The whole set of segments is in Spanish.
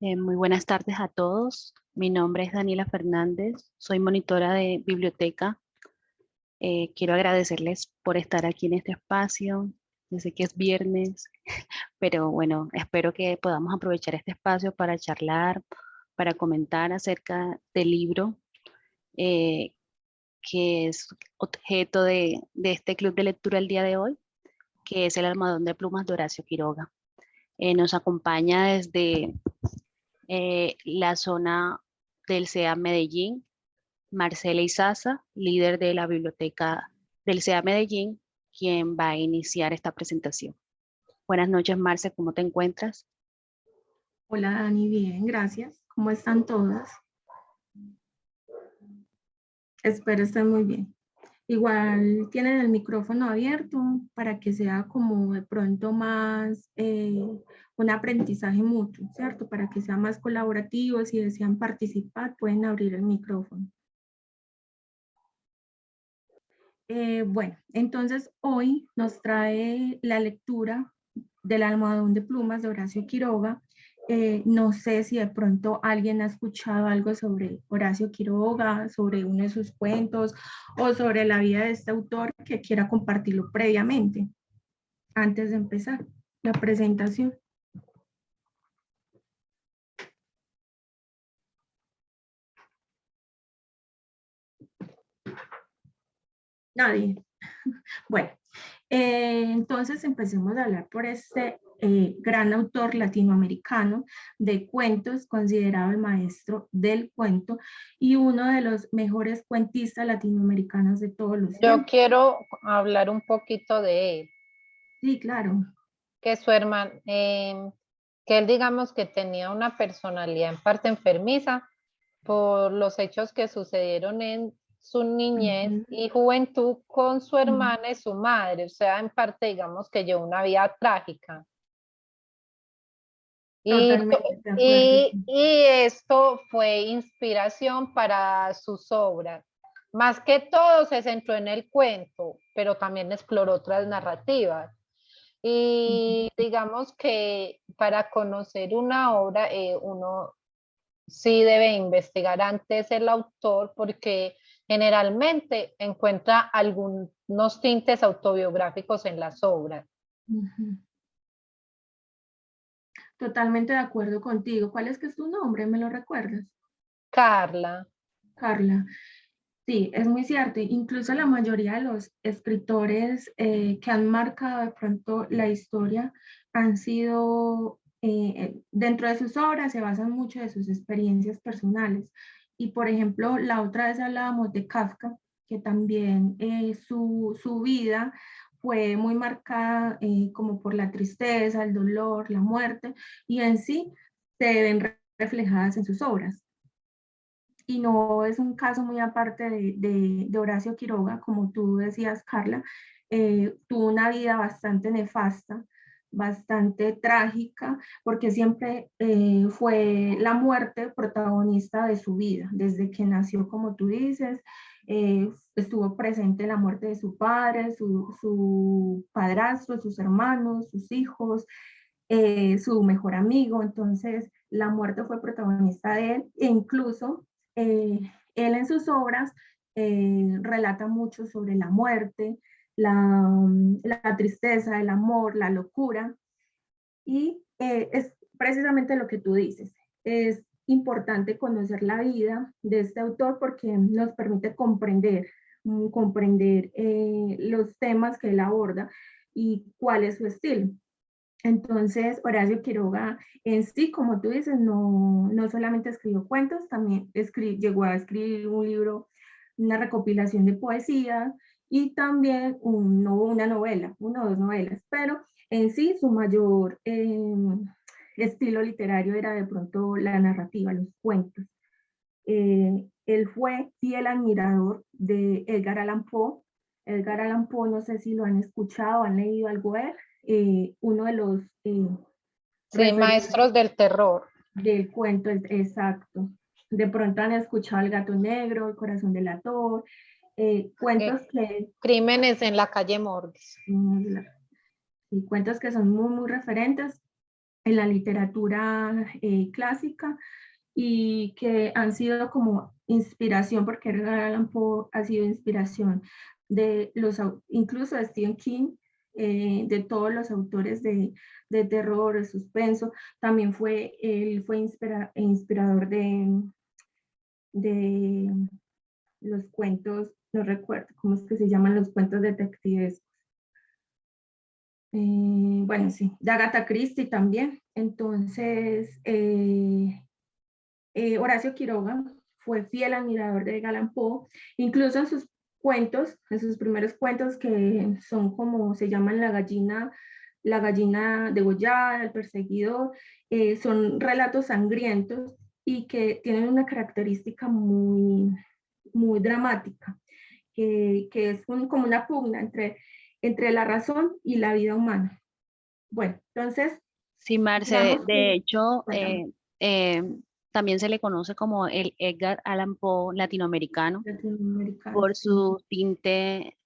Muy buenas tardes a todos. Mi nombre es Daniela Fernández, soy monitora de biblioteca. Quiero agradecerles por estar aquí en este espacio. Yo sé que es viernes, pero bueno, espero que podamos aprovechar este espacio para charlar, para comentar acerca del libro eh, que es objeto de este club de lectura el día de hoy, que es El almohadón de plumas de Horacio Quiroga. Nos acompaña desde la zona del CEA Medellín, Marcela Izaza, líder de la biblioteca del CEA Medellín, quien va a iniciar esta presentación. Buenas noches, Marce, ¿cómo te encuentras? Hola Dani, bien, gracias. ¿Cómo están todas? Espero estén muy bien. Igual tienen el micrófono abierto para que sea como de pronto más un aprendizaje mutuo, ¿cierto? Para que sea más colaborativo, si desean participar pueden abrir el micrófono. Bueno, entonces hoy nos trae la lectura del almohadón de plumas de Horacio Quiroga. No sé si de pronto alguien ha escuchado algo sobre Horacio Quiroga, sobre uno de sus cuentos o sobre la vida de este autor que quiera compartirlo previamente, antes de empezar la presentación. Nadie. Bueno, entonces empecemos a hablar por este gran autor latinoamericano de cuentos, considerado el maestro del cuento y uno de los mejores cuentistas latinoamericanos de todos los Yo tiempos. quiero hablar un poquito de él, Sí, claro. que su hermano, que él digamos que tenía una personalidad en parte enfermiza por los hechos que sucedieron en su niñez Ujú, y juventud con su ujú. hermana y su madre, o sea, en parte digamos que llevó una vida trágica. Y, Totalmente de acuerdo. Sí. y esto fue inspiración para sus obras. Más que todo se centró en el cuento, pero también exploró otras narrativas. Y digamos que para conocer una obra, uno sí debe investigar antes el autor porque generalmente encuentra algunos tintes autobiográficos en las obras. Ujú. Totalmente de acuerdo contigo. ¿Cuál es que es tu nombre? ¿Me lo recuerdas? Carla. Carla. Sí, es muy cierto. Incluso la mayoría de los escritores que han marcado de pronto la historia han sido, dentro de sus obras se basan mucho de sus experiencias personales. Y por ejemplo, la otra vez hablábamos de Kafka, que también su vida fue muy marcada como por la tristeza, el dolor, la muerte, y en sí se ven reflejadas en sus obras y no es un caso muy aparte de Horacio Quiroga, como tú decías, Carla, tuvo una vida bastante nefasta, bastante trágica, porque siempre fue la muerte protagonista de su vida, desde que nació, como tú dices, estuvo presente la muerte de su padre, su padrastro, sus hermanos, sus hijos, su mejor amigo, entonces la muerte fue protagonista de él e incluso eh, él en sus obras relata mucho sobre la muerte, la tristeza, el amor, la locura y es precisamente lo que tú dices. Es importante conocer la vida de este autor porque nos permite comprender los temas que él aborda y cuál es su estilo. Entonces, Horacio Quiroga en sí, como tú dices, no solamente escribió cuentos, también llegó a escribir un libro, una recopilación de poesía y también una novela, una o dos novelas, pero en sí su mayor estilo literario era de pronto la narrativa, los cuentos. Él fue fiel admirador de Edgar Allan Poe. Edgar Allan Poe, no sé si lo han escuchado, han leído algo de él, uno de los Sí, referentes maestros del terror. del cuento exacto. De pronto han escuchado El gato negro, El corazón delator, eh, cuentos que, Crímenes en la calle Morgues. y cuentos que son muy, muy referentes. en la literatura clásica y que han sido como inspiración, porque Edgar Allan Poe ha sido inspiración de incluso de Stephen King, de todos los autores de terror, de suspenso. También él fue inspirador de los cuentos, no recuerdo cómo es que se llaman, los cuentos detectives. Bueno, sí, de Agatha Christie también. Entonces, Horacio Quiroga fue fiel admirador de Edgar Allan Poe, incluso en sus cuentos, en sus primeros cuentos, que son como se llaman la gallina degollada, el perseguidor, son relatos sangrientos y que tienen una característica muy dramática, que es como una pugna entre la razón y la vida humana. Bueno, entonces, Sí, Marce, digamos de hecho, cuéntame, eh, también se le conoce como el Edgar Allan Poe latinoamericano latinoamericano, por sí. su tinte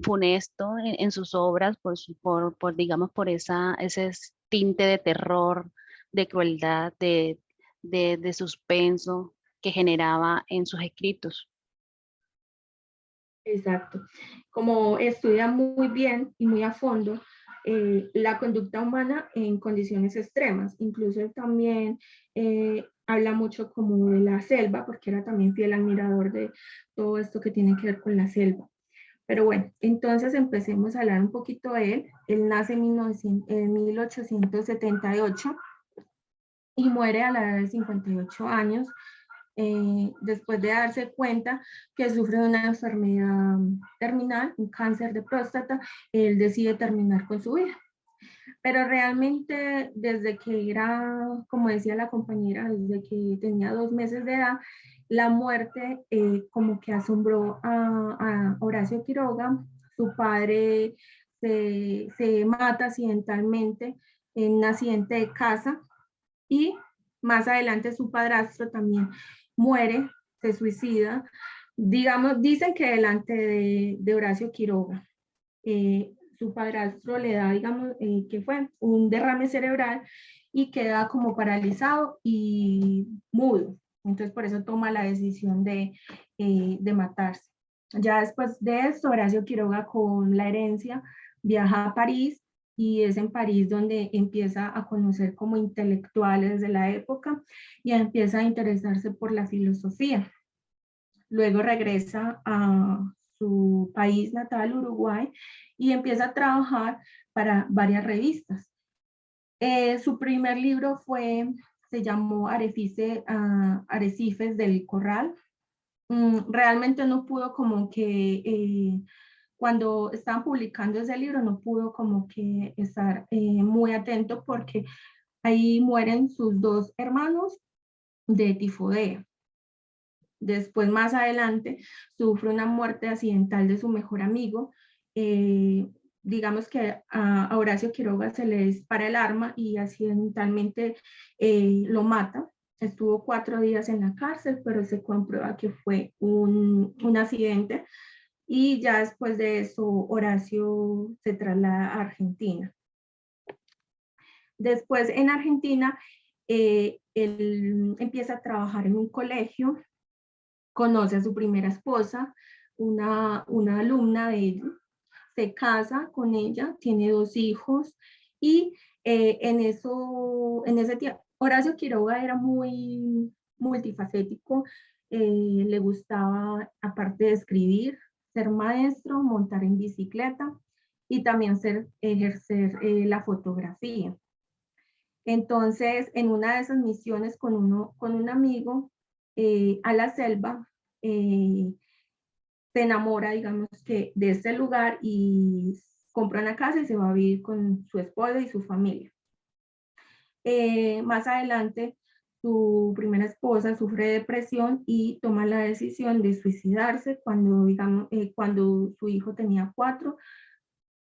funesto en sus obras, digamos, por ese tinte de terror, de crueldad, de suspenso que generaba en sus escritos. Exacto. Como estudia muy bien y muy a fondo la conducta humana en condiciones extremas. Incluso él también habla mucho como de la selva, porque era también fiel admirador de todo esto que tiene que ver con la selva. Pero bueno, entonces empecemos a hablar un poquito de él. Él nace en 1878 y muere a la edad de 58 años, después de darse cuenta que sufre de una enfermedad terminal, un cáncer de próstata. Él decide terminar con su vida. Pero realmente desde que era, como decía la compañera, desde que tenía 2 meses de edad, la muerte como que asombró a Horacio Quiroga. Su padre se mata accidentalmente en un accidente de casa y más adelante su padrastro también muere, se suicida, digamos, dicen que delante de Horacio Quiroga. Su padrastro le da, digamos, que fue un derrame cerebral y queda como paralizado y mudo. Entonces por eso toma la decisión de matarse. Ya después de esto, Horacio Quiroga con la herencia viaja a París y es en París donde empieza a conocer como intelectuales de la época y empieza a interesarse por la filosofía. Luego regresa a su país natal, Uruguay, y empieza a trabajar para varias revistas. Su primer libro se llamó Arrecifes del Corral. Realmente no pudo como que cuando estaban publicando ese libro no pudo como que estar muy atento porque ahí mueren sus 2 hermanos de tifoidea. Después, más adelante, sufre una muerte accidental de su mejor amigo. Digamos que a Horacio Quiroga se le dispara el arma y accidentalmente lo mata. Estuvo 4 días en la cárcel, pero se comprueba que fue un accidente. Y ya después de eso, Horacio se traslada a Argentina. Después, en Argentina, él empieza a trabajar en un colegio, conoce a su primera esposa, una alumna de él, se casa con ella, tiene 2 hijos y en ese tiempo, Horacio Quiroga era muy multifacético, le gustaba, aparte de escribir, ser maestro, montar en bicicleta y también ejercer la fotografía. Entonces, en una de esas misiones con un amigo a la selva, se enamora, digamos que, de este lugar y compra una casa y se va a vivir con su esposa y su familia. Más adelante, su primera esposa sufre depresión y toma la decisión de suicidarse cuando, digamos, cuando su hijo tenía 4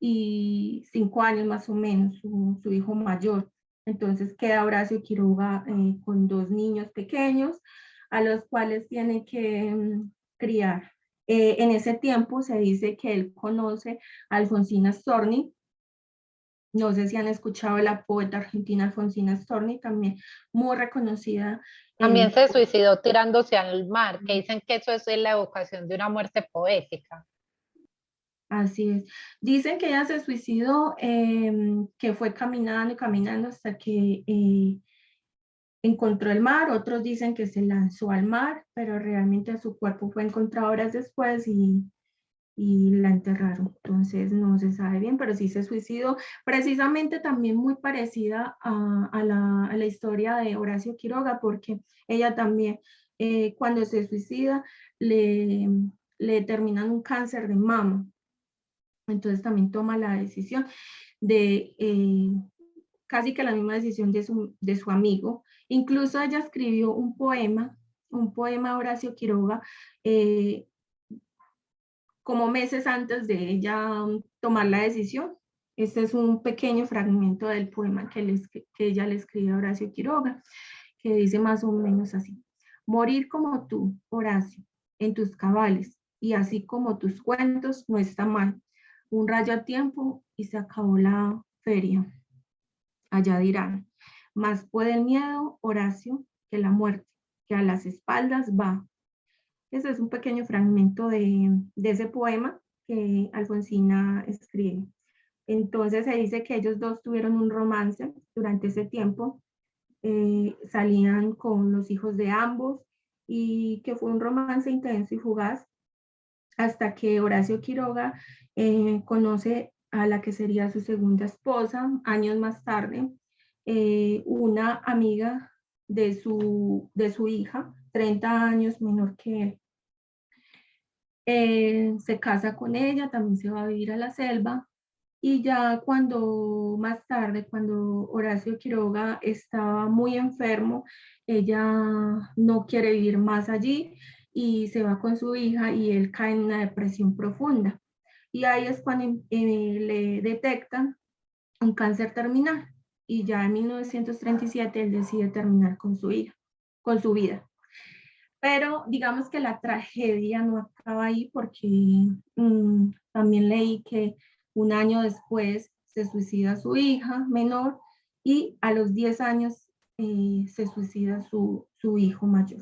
y 5 años más o menos, su hijo mayor. Entonces queda Horacio Quiroga con 2 niños pequeños a los cuales tiene que criar. En ese tiempo se dice que él conoce a Alfonsina Storni, No sé si han escuchado a la poeta argentina Alfonsina Storni, también muy reconocida. También se suicidó tirándose al mar, que dicen que eso es la evocación de una muerte poética. Así es. Dicen que ella se suicidó, que fue caminando y caminando hasta que encontró el mar. Otros dicen que se lanzó al mar, pero realmente su cuerpo fue encontrado horas después y la enterraron. Entonces no se sabe bien, pero sí se suicidó. Precisamente también muy parecida a la historia de Horacio Quiroga, porque ella también, cuando se suicida, le determinan un cáncer de mama. Entonces también toma la decisión de casi que la misma decisión de su amigo. Incluso ella escribió un poema a Horacio Quiroga, como meses antes de ella tomar la decisión. Este es un pequeño fragmento del poema que ella le escribió a Horacio Quiroga, que dice más o menos así: morir como tú, Horacio, en tus cabales, y así como tus cuentos, no está mal. Un rayo a tiempo y se acabó la feria. Allá dirán, más puede el miedo, Horacio, que la muerte, que a las espaldas va. Ese es un pequeño fragmento de ese poema que Alfonsina escribe. Entonces se dice que ellos dos tuvieron un romance durante ese tiempo, salían con los hijos de ambos y que fue un romance intenso y fugaz hasta que Horacio Quiroga conoce a la que sería su segunda esposa, años más tarde, una amiga de su hija, 30 años menor que él. Se casa con ella, también se va a vivir a la selva, y ya más tarde, cuando Horacio Quiroga estaba muy enfermo, ella no quiere vivir más allí y se va con su hija y él cae en una depresión profunda. Y ahí es cuando le detectan un cáncer terminal y ya en 1937 él decide terminar con su hija, con su vida. Pero digamos que la tragedia no acaba ahí porque también leí que un año después se suicida su hija menor y a los 10 años se suicida su hijo mayor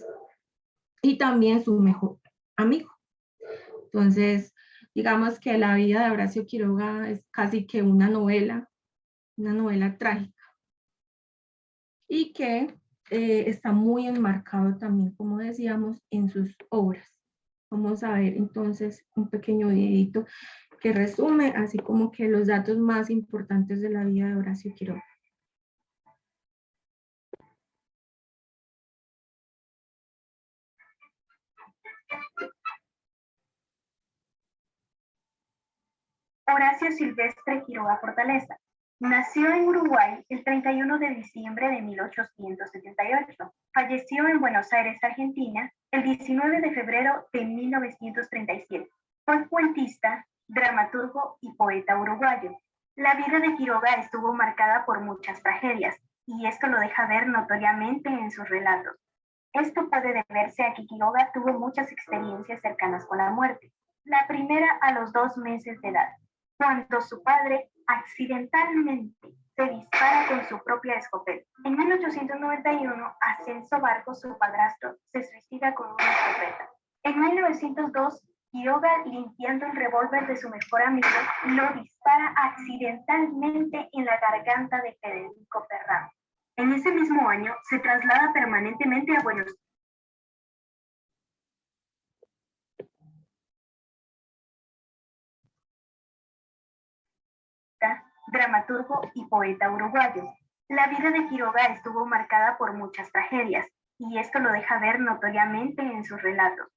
y también su mejor amigo. Entonces, digamos que la vida de Horacio Quiroga es casi que una novela trágica y que está muy enmarcado también, como decíamos, en sus obras. Vamos a ver entonces un pequeño videito que resume, así como que los datos más importantes de la vida de Horacio Quiroga. Horacio Silvestre Quiroga Fortaleza. Nació en Uruguay el 31 de diciembre de 1878. Falleció en Buenos Aires, Argentina, el 19 de febrero de 1937. Fue cuentista, dramaturgo y poeta uruguayo. La vida de Quiroga estuvo marcada por muchas tragedias, y esto lo deja ver notoriamente en sus relatos. Esto puede deberse a que Quiroga tuvo muchas experiencias cercanas con la muerte. La primera a los 2 meses de edad, cuando su padre accidentalmente se dispara con su propia escopeta. En 1891, Ascenso Barcos, su padrastro, se suicida con una escopeta. En 1902, Quiroga, limpiando el revólver de su mejor amigo, lo dispara accidentalmente en la garganta de Federico Ferrán. En ese mismo año, se traslada permanentemente a Buenos Aires. Dramaturgo y poeta uruguayo. La vida de Quiroga estuvo marcada por muchas tragedias, y esto lo deja ver notoriamente en sus relatos.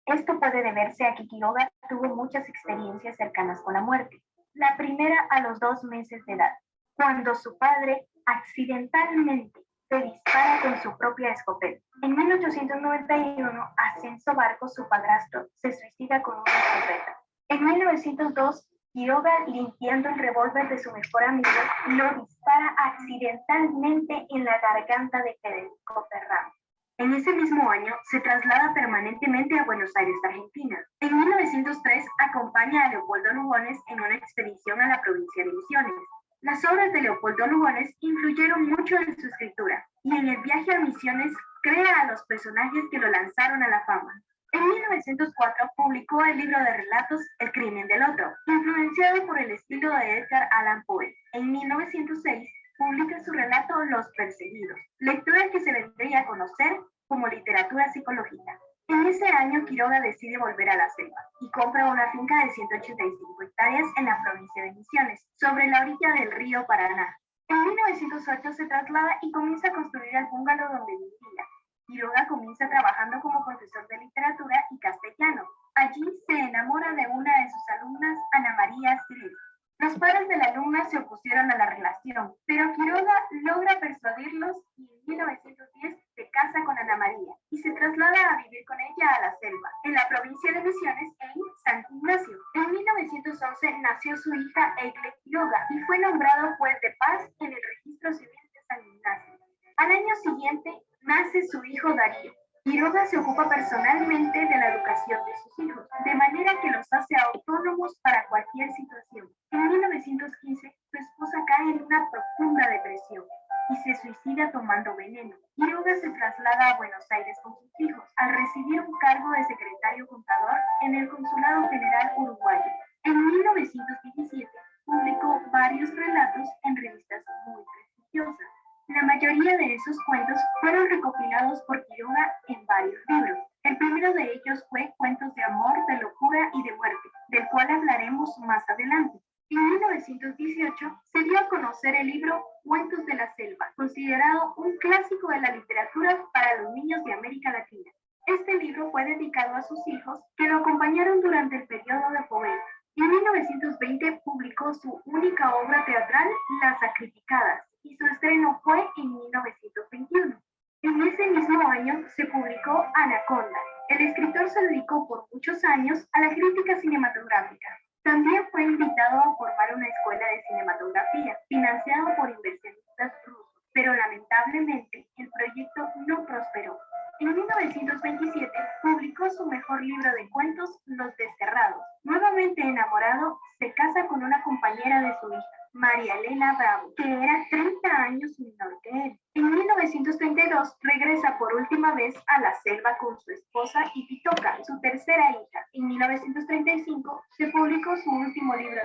Esto puede deberse a que Quiroga tuvo muchas experiencias cercanas con la muerte. La primera a los 2 meses de edad, cuando su padre accidentalmente se dispara con su propia escopeta. En 1891, Ascenso Barcos, su padrastro, se suicida con una escopeta. En 1902, Quiroga, limpiando el revólver de su mejor amigo, lo dispara accidentalmente en la garganta de Federico Ferrán. En ese mismo año, se traslada permanentemente a Buenos Aires, Argentina. En 1903, acompaña a Leopoldo Lugones en una expedición a la provincia de Misiones. Las obras de Leopoldo Lugones influyeron mucho en su escritura, y en el viaje a Misiones crea a los personajes que lo lanzaron a la fama. En 1904 publicó el libro de relatos El crimen del otro, influenciado por el estilo de Edgar Allan Poe. En 1906 publica su relato Los perseguidos, lectura que se vendría a conocer como literatura psicológica. En ese año Quiroga decide volver a la selva y compra una finca de 185 hectáreas en la provincia de Misiones, sobre la orilla del río Paraná. En 1908 se traslada y comienza a construir el bungalow donde vivía. Quiroga comienza trabajando como profesor de literatura y castellano. Allí se enamora de una de sus alumnas, Ana María Cyril. Los padres de la alumna se opusieron a la relación, pero Quiroga logra persuadirlos y en 1910 se casa con Ana María y se traslada a vivir con ella a la selva, en la provincia de Misiones, en San Ignacio. En 1911 nació su hija Egle Quiroga y fue nombrado juez de paz en el registro civil de San Ignacio. Al año siguiente nace su hijo Darío. Quiroga se ocupa personalmente de la educación de sus hijos, de manera que los hace autónomos para cualquier situación. En 1915, su esposa cae en una profunda depresión y se suicida tomando veneno. Quiroga se traslada a Buenos Aires con sus hijos, al recibir un cargo de secretario contador en el Consulado General Uruguayo. En 1917, publicó varios relatos en revistas muy prestigiosas. La mayoría de esos cuentos fueron recopilados por Quiroga en varios libros. El primero de ellos fue Cuentos de amor, de locura y de muerte, del cual hablaremos más adelante. En 1918 se dio a conocer el libro Cuentos de la Selva, considerado un clásico de la literatura para los niños de América Latina. Este libro fue dedicado a sus hijos, que lo acompañaron durante el periodo de pobreza. En 1920 publicó su única obra teatral, Las Sacrificadas, y su estreno fue en 1921. En ese mismo año se publicó Anaconda. El escritor se dedicó por muchos años a la crítica cinematográfica. También fue invitado a formar una escuela de cinematografía, financiado por inversionistas rusos, pero lamentablemente el proyecto no prosperó. En 1927 publicó su mejor libro de cuentos, Los Desterrados. Nuevamente enamorado, se casa con una compañera de su hija, María Elena Bravo, que era 30 años menor que él. En 1932 regresa por última vez a la selva con su esposa y Pitoca, su tercera hija. En 1935 se publicó su último libro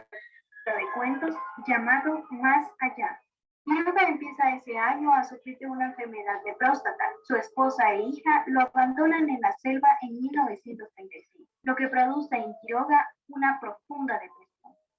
de cuentos llamado Más Allá. Quiroga empieza ese año a sufrir de una enfermedad de próstata. Su esposa e hija lo abandonan en la selva en 1935, lo que produce en Quiroga una profunda depresión.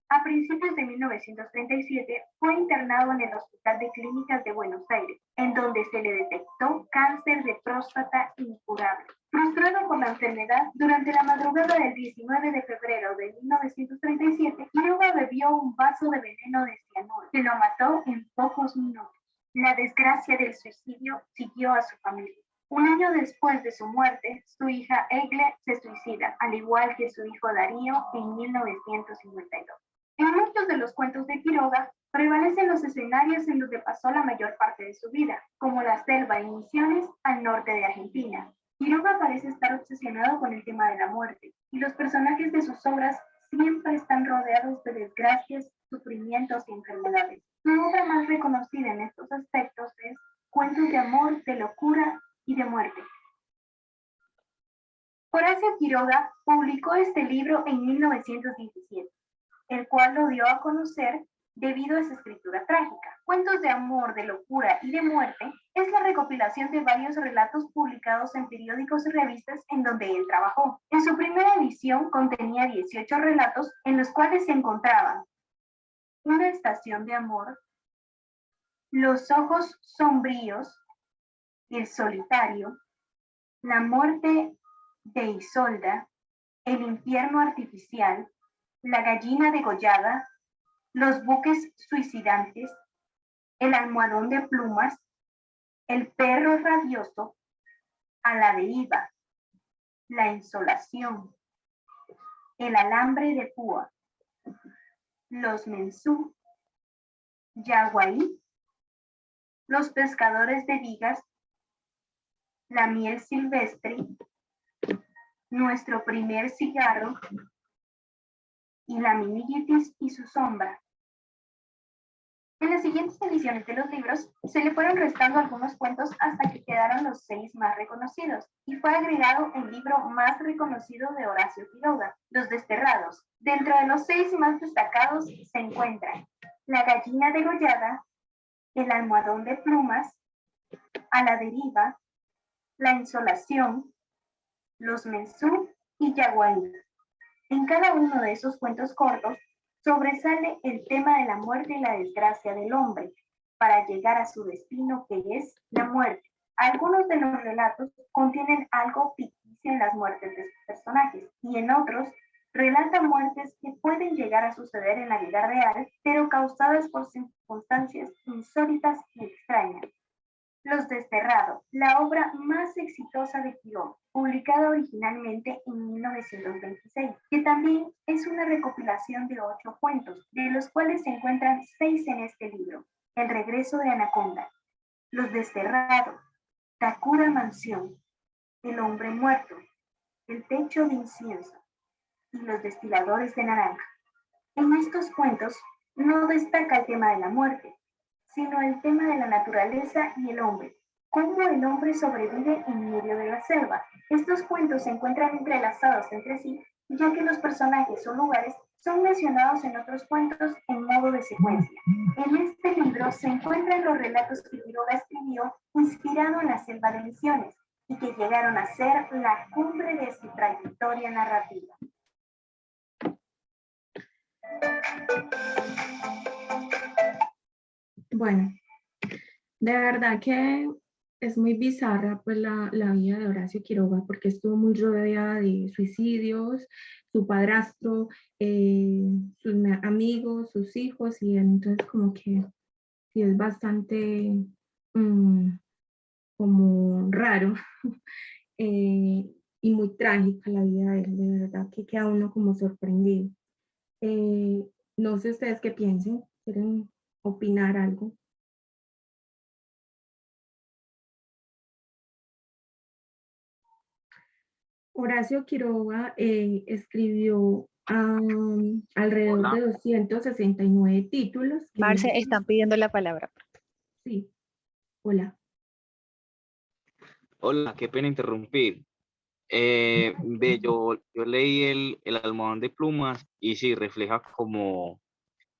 A principios de 1937 fue internado en el Hospital de Clínicas de Buenos Aires, en donde se le detectó cáncer de próstata incurable. Frustrado por la enfermedad, durante la madrugada del 19 de febrero de 1937, Quiroga bebió un vaso de veneno de cianuro, que lo mató en pocos minutos. La desgracia del suicidio siguió a su familia. Un año después de su muerte, su hija Egle se suicida, al igual que su hijo Darío en 1952. En muchos de los cuentos de Quiroga prevalecen los escenarios en los que pasó la mayor parte de su vida, como la selva en Misiones al norte de Argentina. Quiroga parece estar obsesionado con el tema de la muerte, y los personajes de sus obras siempre están rodeados de desgracias, sufrimientos y enfermedades. Su obra más reconocida en estos aspectos es Cuentos de amor, de locura y de muerte. Horacio Quiroga publicó este libro en 1917. El cual lo dio a conocer debido a su escritura trágica. Cuentos de amor, de locura y de muerte es la recopilación de varios relatos publicados en periódicos y revistas en donde él trabajó. En su primera edición contenía 18 relatos en los cuales se encontraban Una estación de amor, Los ojos sombríos, El solitario, La muerte de Isolda, El infierno artificial, La gallina degollada, Los buques suicidantes, El almohadón de plumas, El perro rabioso, A la deriva, La insolación, El alambre de púa, Los mensú, Yaguaí, Los pescadores de vigas, La miel silvestre, Nuestro primer cigarro y La meningitis y su sombra. En las siguientes ediciones de los libros se le fueron restando algunos cuentos hasta que quedaron los 6 más reconocidos y fue agregado el libro más reconocido de Horacio Quiroga, Los Desterrados. Dentro de los 6 más destacados se encuentran La gallina degollada, El almohadón de plumas, A la deriva, La insolación, Los mensú y Yaguaí. En cada uno de esos cuentos cortos sobresale el tema de la muerte y la desgracia del hombre para llegar a su destino, que es la muerte. Algunos de los relatos contienen algo ficticio en las muertes de sus personajes y en otros relatan muertes que pueden llegar a suceder en la vida real, pero causadas por circunstancias insólitas y extrañas. Los Desterrados, la obra más exitosa de Quiroga, publicada originalmente en 1926, que también es una recopilación de 8 cuentos, de los cuales se encuentran 6 en este libro: El regreso de Anaconda, Los Desterrados, Takura Mansión, El hombre muerto, El techo de incienso y Los destiladores de naranja. En estos cuentos no destaca el tema de la muerte, sino el tema de la naturaleza y el hombre, cómo el hombre sobrevive en medio de la selva. Estos cuentos se encuentran entrelazados entre sí, ya que los personajes o lugares son mencionados en otros cuentos en modo de secuencia. En este libro se encuentran los relatos que Quiroga escribió inspirado en la selva de Misiones y que llegaron a ser la cumbre de su trayectoria narrativa. Bueno, de verdad que es muy bizarra pues la vida de Horacio Quiroga porque estuvo muy rodeada de suicidios, su padrastro, sus amigos, sus hijos, y entonces como que sí es bastante como raro y muy trágica la vida de él, de verdad que queda uno como sorprendido. No sé ustedes qué piensen, ¿quieren opinar algo? Horacio Quiroga escribió alrededor de 269 títulos. Marce, están pidiendo la palabra. Sí, hola. Hola, qué pena interrumpir. Yo leí el almohadón de plumas y sí, refleja como,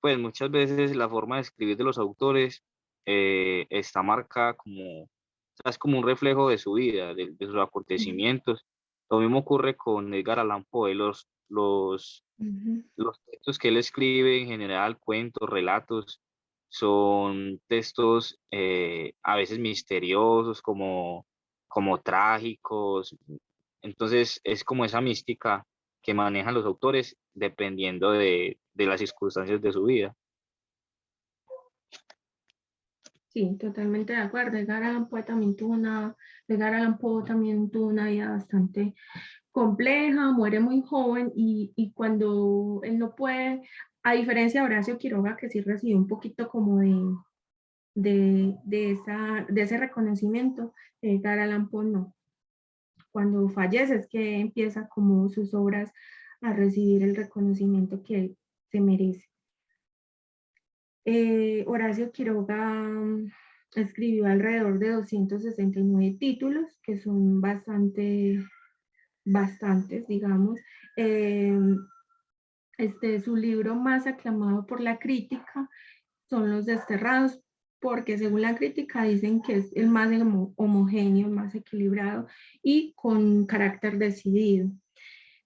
pues muchas veces la forma de escribir de los autores está marcada como, o sea, es como un reflejo de su vida, de sus acontecimientos. Lo mismo ocurre con Edgar Allan Poe, los textos que él escribe en general, cuentos, relatos, son textos a veces misteriosos, como trágicos. Entonces es como esa mística que manejan los autores dependiendo de las circunstancias de su vida. Sí, totalmente de acuerdo. Edgar Allan Poe también tuvo una vida bastante compleja, muere muy joven y cuando él no puede, a diferencia de Horacio Quiroga, que sí recibió un poquito como de ese reconocimiento, Edgar Allan Poe no. Cuando fallece es que empieza como sus obras a recibir el reconocimiento que él se merece. Horacio Quiroga escribió alrededor de 269 títulos, que son bastantes, digamos. Su libro más aclamado por la crítica son Los Desterrados, porque según la crítica dicen que es el más homogéneo, el más equilibrado y con carácter decidido.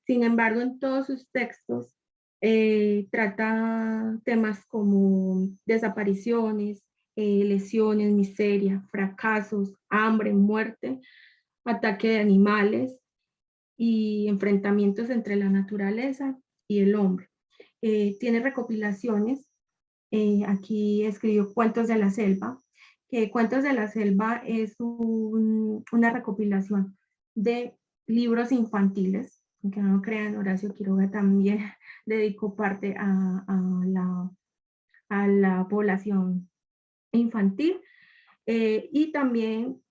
Sin embargo, en todos sus textos trata temas como desapariciones, lesiones, miseria, fracasos, hambre, muerte, ataque de animales y enfrentamientos entre la naturaleza y el hombre. Tiene recopilaciones. Aquí escribió Cuentos de la Selva, que Cuentos de la Selva es una recopilación de libros infantiles, aunque no lo crean, Horacio Quiroga también dedicó parte a la población infantil, y también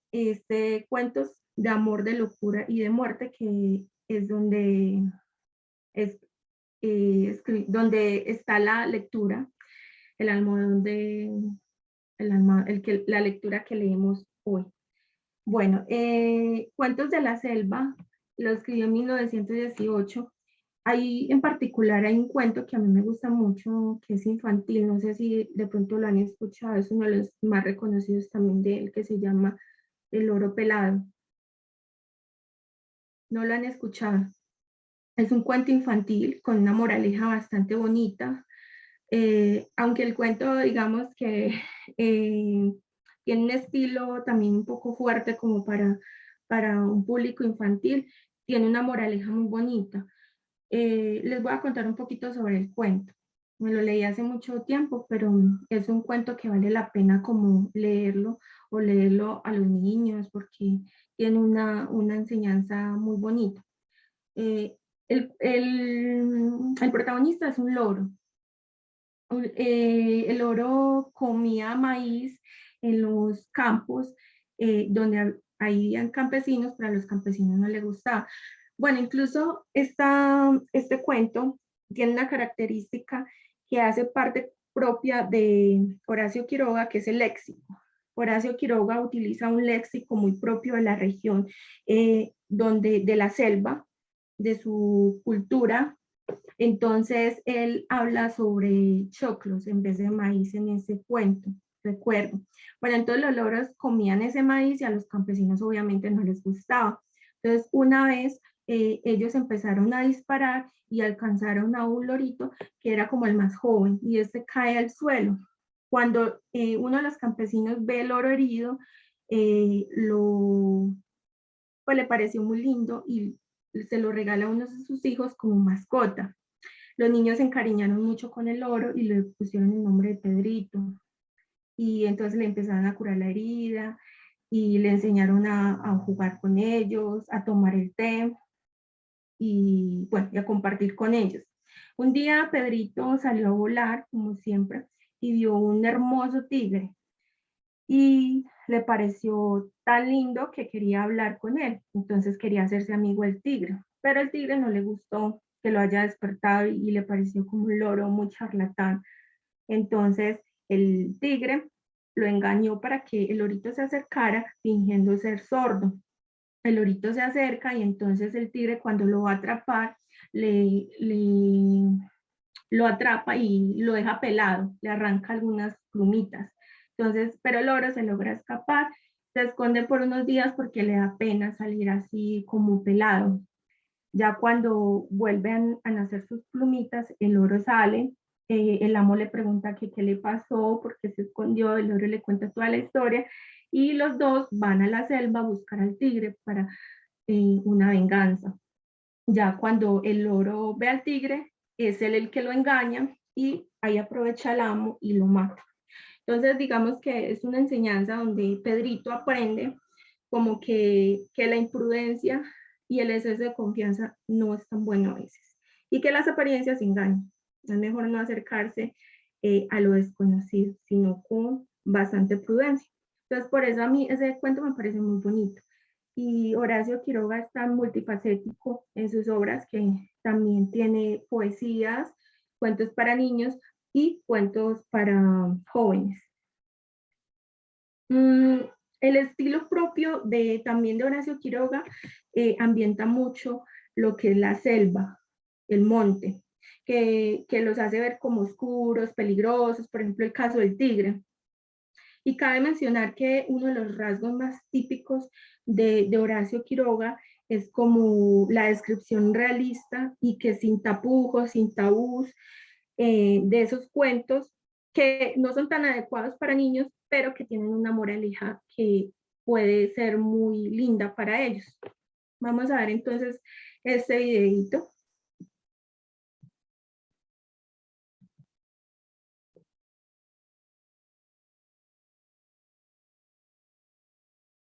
cuentos de amor, de locura y de muerte, que es donde está la lectura el almohadón la lectura que leemos hoy. Bueno, Cuentos de la Selva lo escribió en 1918. Ahí en particular hay un cuento que a mí me gusta mucho, que es infantil, no sé si de pronto lo han escuchado, es uno de los más reconocidos también de él, que se llama El loro pelado. ¿No lo han escuchado? Es un cuento infantil con una moraleja bastante bonita, aunque el cuento, digamos que tiene un estilo también un poco fuerte como para un público infantil, tiene una moraleja muy bonita. Les voy a contar un poquito sobre el cuento. Me lo leí hace mucho tiempo, pero es un cuento que vale la pena como leerlo o leerlo a los niños porque tiene una enseñanza muy bonita. El protagonista es un loro. El loro comía maíz en los campos donde habían campesinos, pero a los campesinos no les gustaba. Bueno, incluso este cuento tiene una característica que hace parte propia de Horacio Quiroga, que es el léxico. Horacio Quiroga utiliza un léxico muy propio de la región, de la selva, de su cultura. Entonces él habla sobre choclos en vez de maíz en ese cuento, recuerdo. Bueno, entonces los loros comían ese maíz y a los campesinos obviamente no les gustaba. Entonces una vez ellos empezaron a disparar y alcanzaron a un lorito que era como el más joven y este cae al suelo. Cuando uno de los campesinos ve el loro herido, pues le pareció muy lindo y se lo regala a uno de sus hijos como mascota. Los niños se encariñaron mucho con el loro y le pusieron el nombre de Pedrito. Y entonces le empezaron a curar la herida y le enseñaron a jugar con ellos, a tomar el té y bueno, y a compartir con ellos. Un día Pedrito salió a volar, como siempre, y vio un hermoso tigre. Y le pareció tan lindo que quería hablar con él. Entonces quería hacerse amigo del tigre. Pero el tigre no le gustó que lo haya despertado y le pareció como un loro muy charlatán. Entonces el tigre lo engañó para que el lorito se acercara fingiendo ser sordo. El lorito se acerca y entonces el tigre cuando lo va a atrapar, lo atrapa y lo deja pelado, le arranca algunas plumitas. Entonces, pero el loro se logra escapar, se esconde por unos días porque le da pena salir así como pelado. Ya cuando vuelven a nacer sus plumitas, el loro sale, el amo le pregunta que qué le pasó, por qué se escondió, el loro le cuenta toda la historia y los dos van a la selva a buscar al tigre para una venganza. Ya cuando el loro ve al tigre, es él el que lo engaña y ahí aprovecha el amo y lo mata. Entonces, digamos que es una enseñanza donde Pedrito aprende como que la imprudencia y el exceso de confianza no es tan bueno a veces y que las apariencias engañan. Es mejor no acercarse a lo desconocido, sino con bastante prudencia. Entonces, por eso a mí ese cuento me parece muy bonito. Y Horacio Quiroga es tan multifacético en sus obras que también tiene poesías, cuentos para niños y cuentos para jóvenes. El estilo propio también de Horacio Quiroga ambienta mucho lo que es la selva, el monte, que los hace ver como oscuros, peligrosos, por ejemplo el caso del tigre. Y cabe mencionar que uno de los rasgos más típicos de Horacio Quiroga es como la descripción realista y que sin tapujos, sin tabús, de esos cuentos que no son tan adecuados para niños, pero que tienen una moraleja que puede ser muy linda para ellos. Vamos a ver entonces este videito.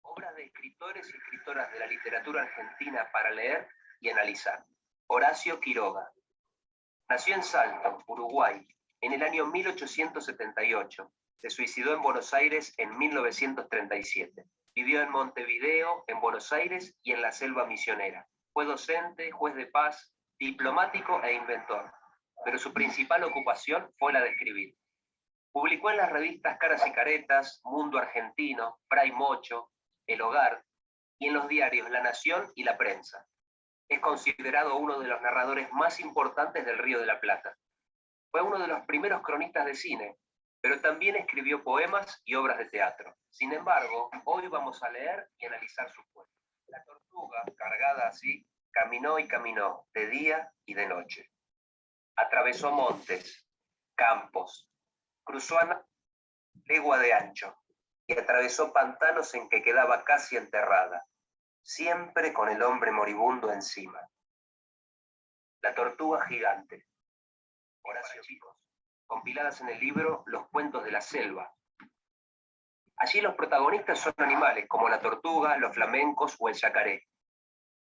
Obras de escritores y escritoras de la literatura argentina para leer y analizar. Horacio Quiroga. Nació en Salto, Uruguay, en el año 1878. Se suicidó en Buenos Aires en 1937. Vivió en Montevideo, en Buenos Aires y en la selva misionera. Fue docente, juez de paz, diplomático e inventor, pero su principal ocupación fue la de escribir. Publicó en las revistas Caras y Caretas, Mundo Argentino, Fray Mocho, El Hogar, y en los diarios La Nación y La Prensa. Es considerado uno de los narradores más importantes del Río de la Plata. Fue uno de los primeros cronistas de cine, pero también escribió poemas y obras de teatro. Sin embargo, hoy vamos a leer y analizar sus cuentos. La tortuga, cargada así, caminó y caminó, de día y de noche. Atravesó montes, campos, cruzó a legua de ancho y atravesó pantanos en que quedaba casi enterrada, siempre con el hombre moribundo encima. La tortuga gigante. Horacio Picos, compiladas en el libro Los cuentos de la selva. Allí los protagonistas son animales como la tortuga, los flamencos o el yacaré.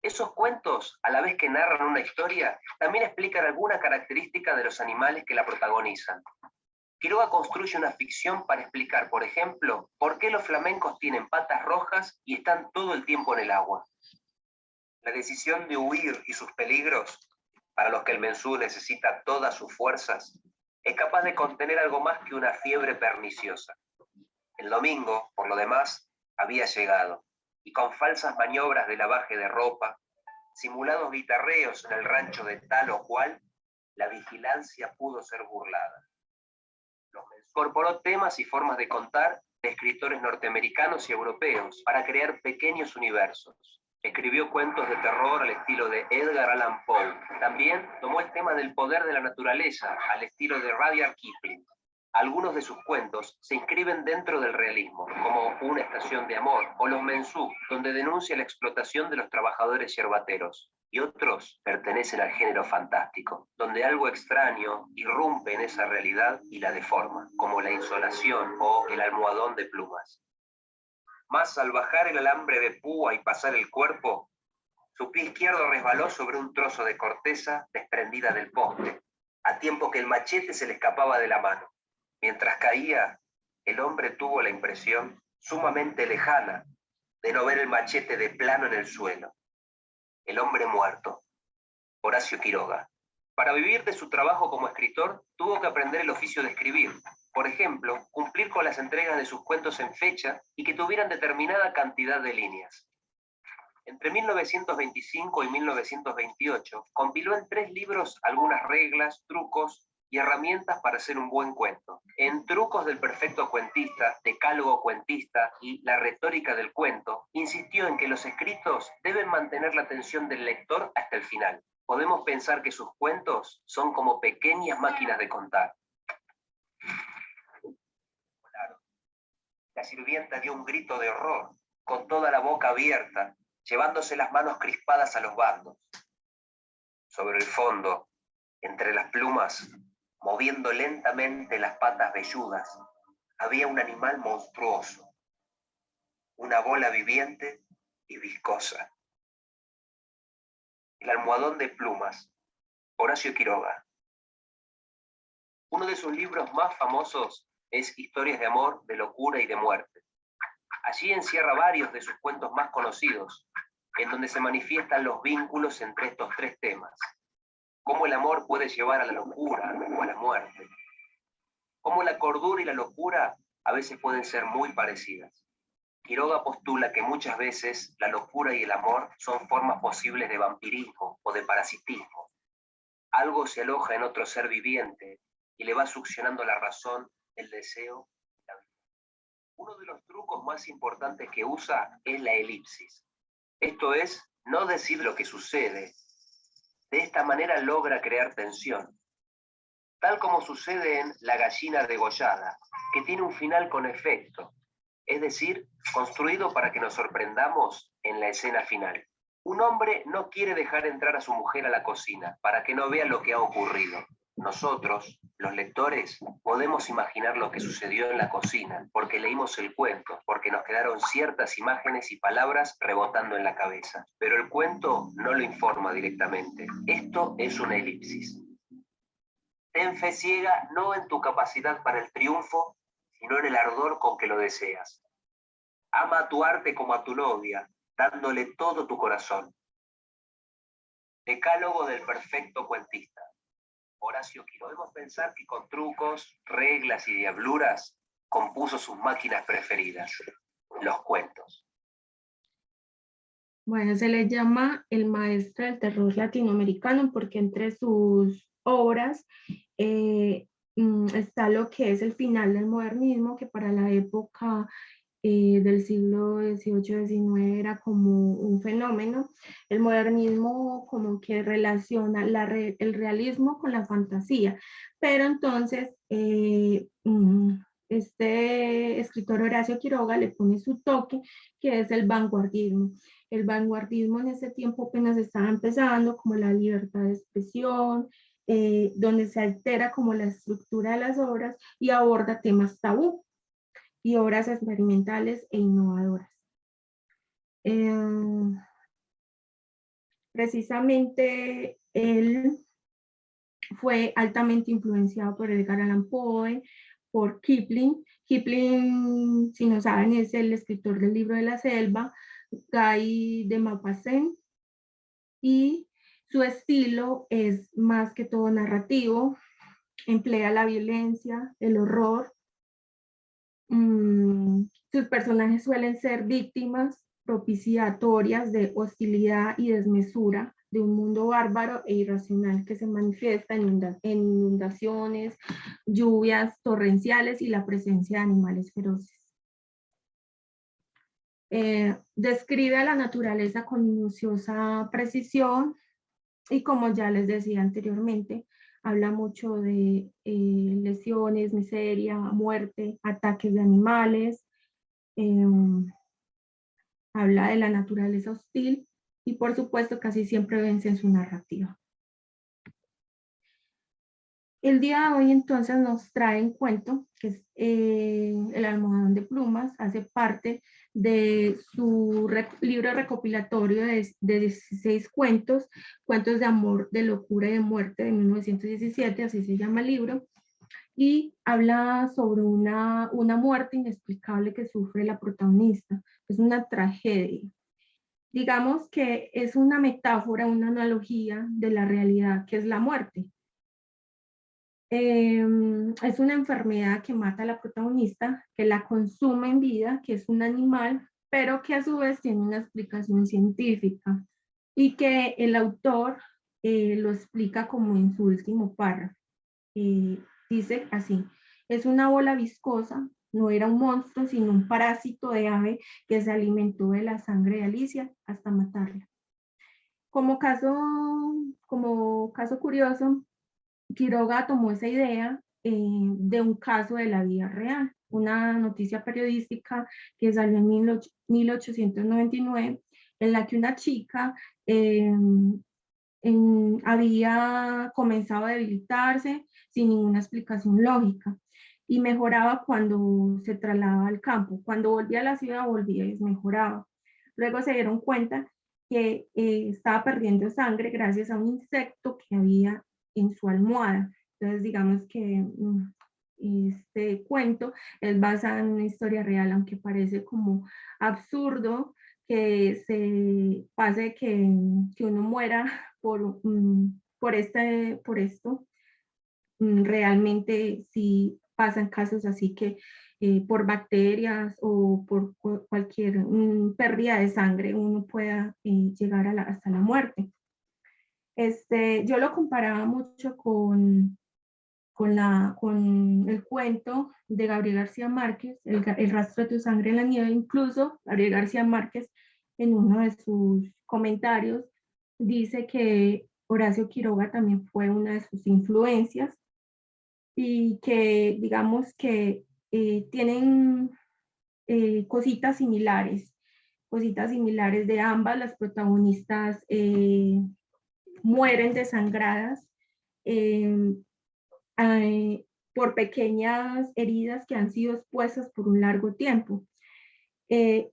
Esos cuentos, a la vez que narran una historia, también explican alguna característica de los animales que la protagonizan. Quiroga construye una ficción para explicar, por ejemplo, por qué los flamencos tienen patas rojas y están todo el tiempo en el agua. La decisión de huir y sus peligros, para los que el mensú necesita todas sus fuerzas, es capaz de contener algo más que una fiebre perniciosa. El domingo, por lo demás, había llegado, y con falsas maniobras de lavaje de ropa, simulados guitarreos en el rancho de tal o cual, la vigilancia pudo ser burlada. Incorporó temas y formas de contar de escritores norteamericanos y europeos para crear pequeños universos. Escribió cuentos de terror al estilo de Edgar Allan Poe. También tomó el tema del poder de la naturaleza al estilo de Rudyard Kipling. Algunos de sus cuentos se inscriben dentro del realismo, como Una estación de amor o Los Mensú, donde denuncia la explotación de los trabajadores yerbateros. Y otros pertenecen al género fantástico, donde algo extraño irrumpe en esa realidad y la deforma, como La insolación o El almohadón de plumas. Más al bajar el alambre de púa y pasar el cuerpo, su pie izquierdo resbaló sobre un trozo de corteza desprendida del poste, a tiempo que el machete se le escapaba de la mano. Mientras caía, el hombre tuvo la impresión, sumamente lejana, de no ver el machete de plano en el suelo. El hombre muerto. Horacio Quiroga. Para vivir de su trabajo como escritor, tuvo que aprender el oficio de escribir. Por ejemplo, cumplir con las entregas de sus cuentos en fecha y que tuvieran determinada cantidad de líneas. Entre 1925 y 1928, compiló en 3 libros algunas reglas, trucos y herramientas para hacer un buen cuento. En Trucos del perfecto cuentista, Decálogo cuentista y La retórica del cuento, insistió en que los escritos deben mantener la atención del lector hasta el final. Podemos pensar que sus cuentos son como pequeñas máquinas de contar. La sirvienta dio un grito de horror, con toda la boca abierta, llevándose las manos crispadas a los bandos. Sobre el fondo, entre las plumas, moviendo lentamente las patas velludas, había un animal monstruoso, una bola viviente y viscosa. El almohadón de plumas, Horacio Quiroga. Uno de sus libros más famosos es Historias de amor, de locura y de muerte. Allí encierra varios de sus cuentos más conocidos, en donde se manifiestan los vínculos entre estos 3 temas. Cómo el amor puede llevar a la locura o a la muerte. Cómo la cordura y la locura a veces pueden ser muy parecidas. Quiroga postula que muchas veces la locura y el amor son formas posibles de vampirismo o de parasitismo. Algo se aloja en otro ser viviente y le va succionando la razón, el deseo y la vida. Uno de los trucos más importantes que usa es la elipsis. Esto es, no decir lo que sucede. De esta manera logra crear tensión. Tal como sucede en La gallina degollada, que tiene un final con efecto, es decir, construido para que nos sorprendamos en la escena final. Un hombre no quiere dejar entrar a su mujer a la cocina para que no vea lo que ha ocurrido. Nosotros, los lectores, podemos imaginar lo que sucedió en la cocina, porque leímos el cuento, porque nos quedaron ciertas imágenes y palabras rebotando en la cabeza. Pero el cuento no lo informa directamente. Esto es una elipsis. Ten fe ciega no en tu capacidad para el triunfo, sino en el ardor con que lo deseas. Ama a tu arte como a tu novia, dándole todo tu corazón. Decálogo del perfecto cuentista. Horacio Quiroga. Podemos pensar que con trucos, reglas y diabluras compuso sus máquinas preferidas, los cuentos. Bueno, se le llama el maestro del terror latinoamericano porque entre sus obras está lo que es el final del modernismo, que para la época del siglo XVIII-XIX era como un fenómeno. El modernismo como que relaciona el realismo con la fantasía, pero entonces este escritor Horacio Quiroga le pone su toque, que es el vanguardismo. El vanguardismo en ese tiempo apenas estaba empezando, como la libertad de expresión, donde se altera como la estructura de las obras y aborda temas tabú y obras experimentales e innovadoras. Precisamente él fue altamente influenciado por Edgar Allan Poe, por Kipling. Kipling, si no saben, es el escritor del libro de la selva, Guy de Maupassant, y su estilo es más que todo narrativo, emplea la violencia, el horror. Sus personajes suelen ser víctimas propiciatorias de hostilidad y desmesura de un mundo bárbaro e irracional que se manifiesta en inundaciones, lluvias torrenciales y la presencia de animales feroces. Describe a la naturaleza con minuciosa precisión y, como ya les decía anteriormente, habla mucho de lesiones, miseria, muerte, ataques de animales, habla de la naturaleza hostil y, por supuesto, casi siempre vence en su narrativa. El día de hoy entonces nos trae un cuento que es El almohadón de plumas, hace parte de su libro recopilatorio de 16 cuentos, cuentos de amor, de locura y de muerte de 1917, así se llama el libro, y habla sobre una muerte inexplicable que sufre la protagonista. Es una tragedia. Digamos que es una metáfora, una analogía de la realidad que es la muerte. Es una enfermedad que mata a la protagonista, que la consume en vida, que es un animal, pero que a su vez tiene una explicación científica y que el autor lo explica como en su último párrafo. Dice así: es una bola viscosa, no era un monstruo, sino un parásito de ave que se alimentó de la sangre de Alicia hasta matarla. Como caso curioso, Quiroga tomó esa idea de un caso de la vida real, una noticia periodística que salió en 1899, en la que una chica había comenzado a debilitarse sin ninguna explicación lógica y mejoraba cuando se trasladaba al campo. Cuando volvía a la ciudad, volvía y mejoraba. Luego se dieron cuenta que estaba perdiendo sangre gracias a un insecto que había en su almohada. Entonces, digamos que este cuento es basado en una historia real, aunque parece como absurdo que se pase que uno muera por esto. Realmente sí pasan casos así que por bacterias o por cualquier pérdida de sangre uno pueda llegar hasta la muerte. Yo lo comparaba mucho con el cuento de Gabriel García Márquez, el rastro de tu sangre en la nieve. Incluso Gabriel García Márquez, en uno de sus comentarios, dice que Horacio Quiroga también fue una de sus influencias y que, digamos que tienen cositas similares de ambas. Las protagonistas mueren desangradas por pequeñas heridas que han sido expuestas por un largo tiempo.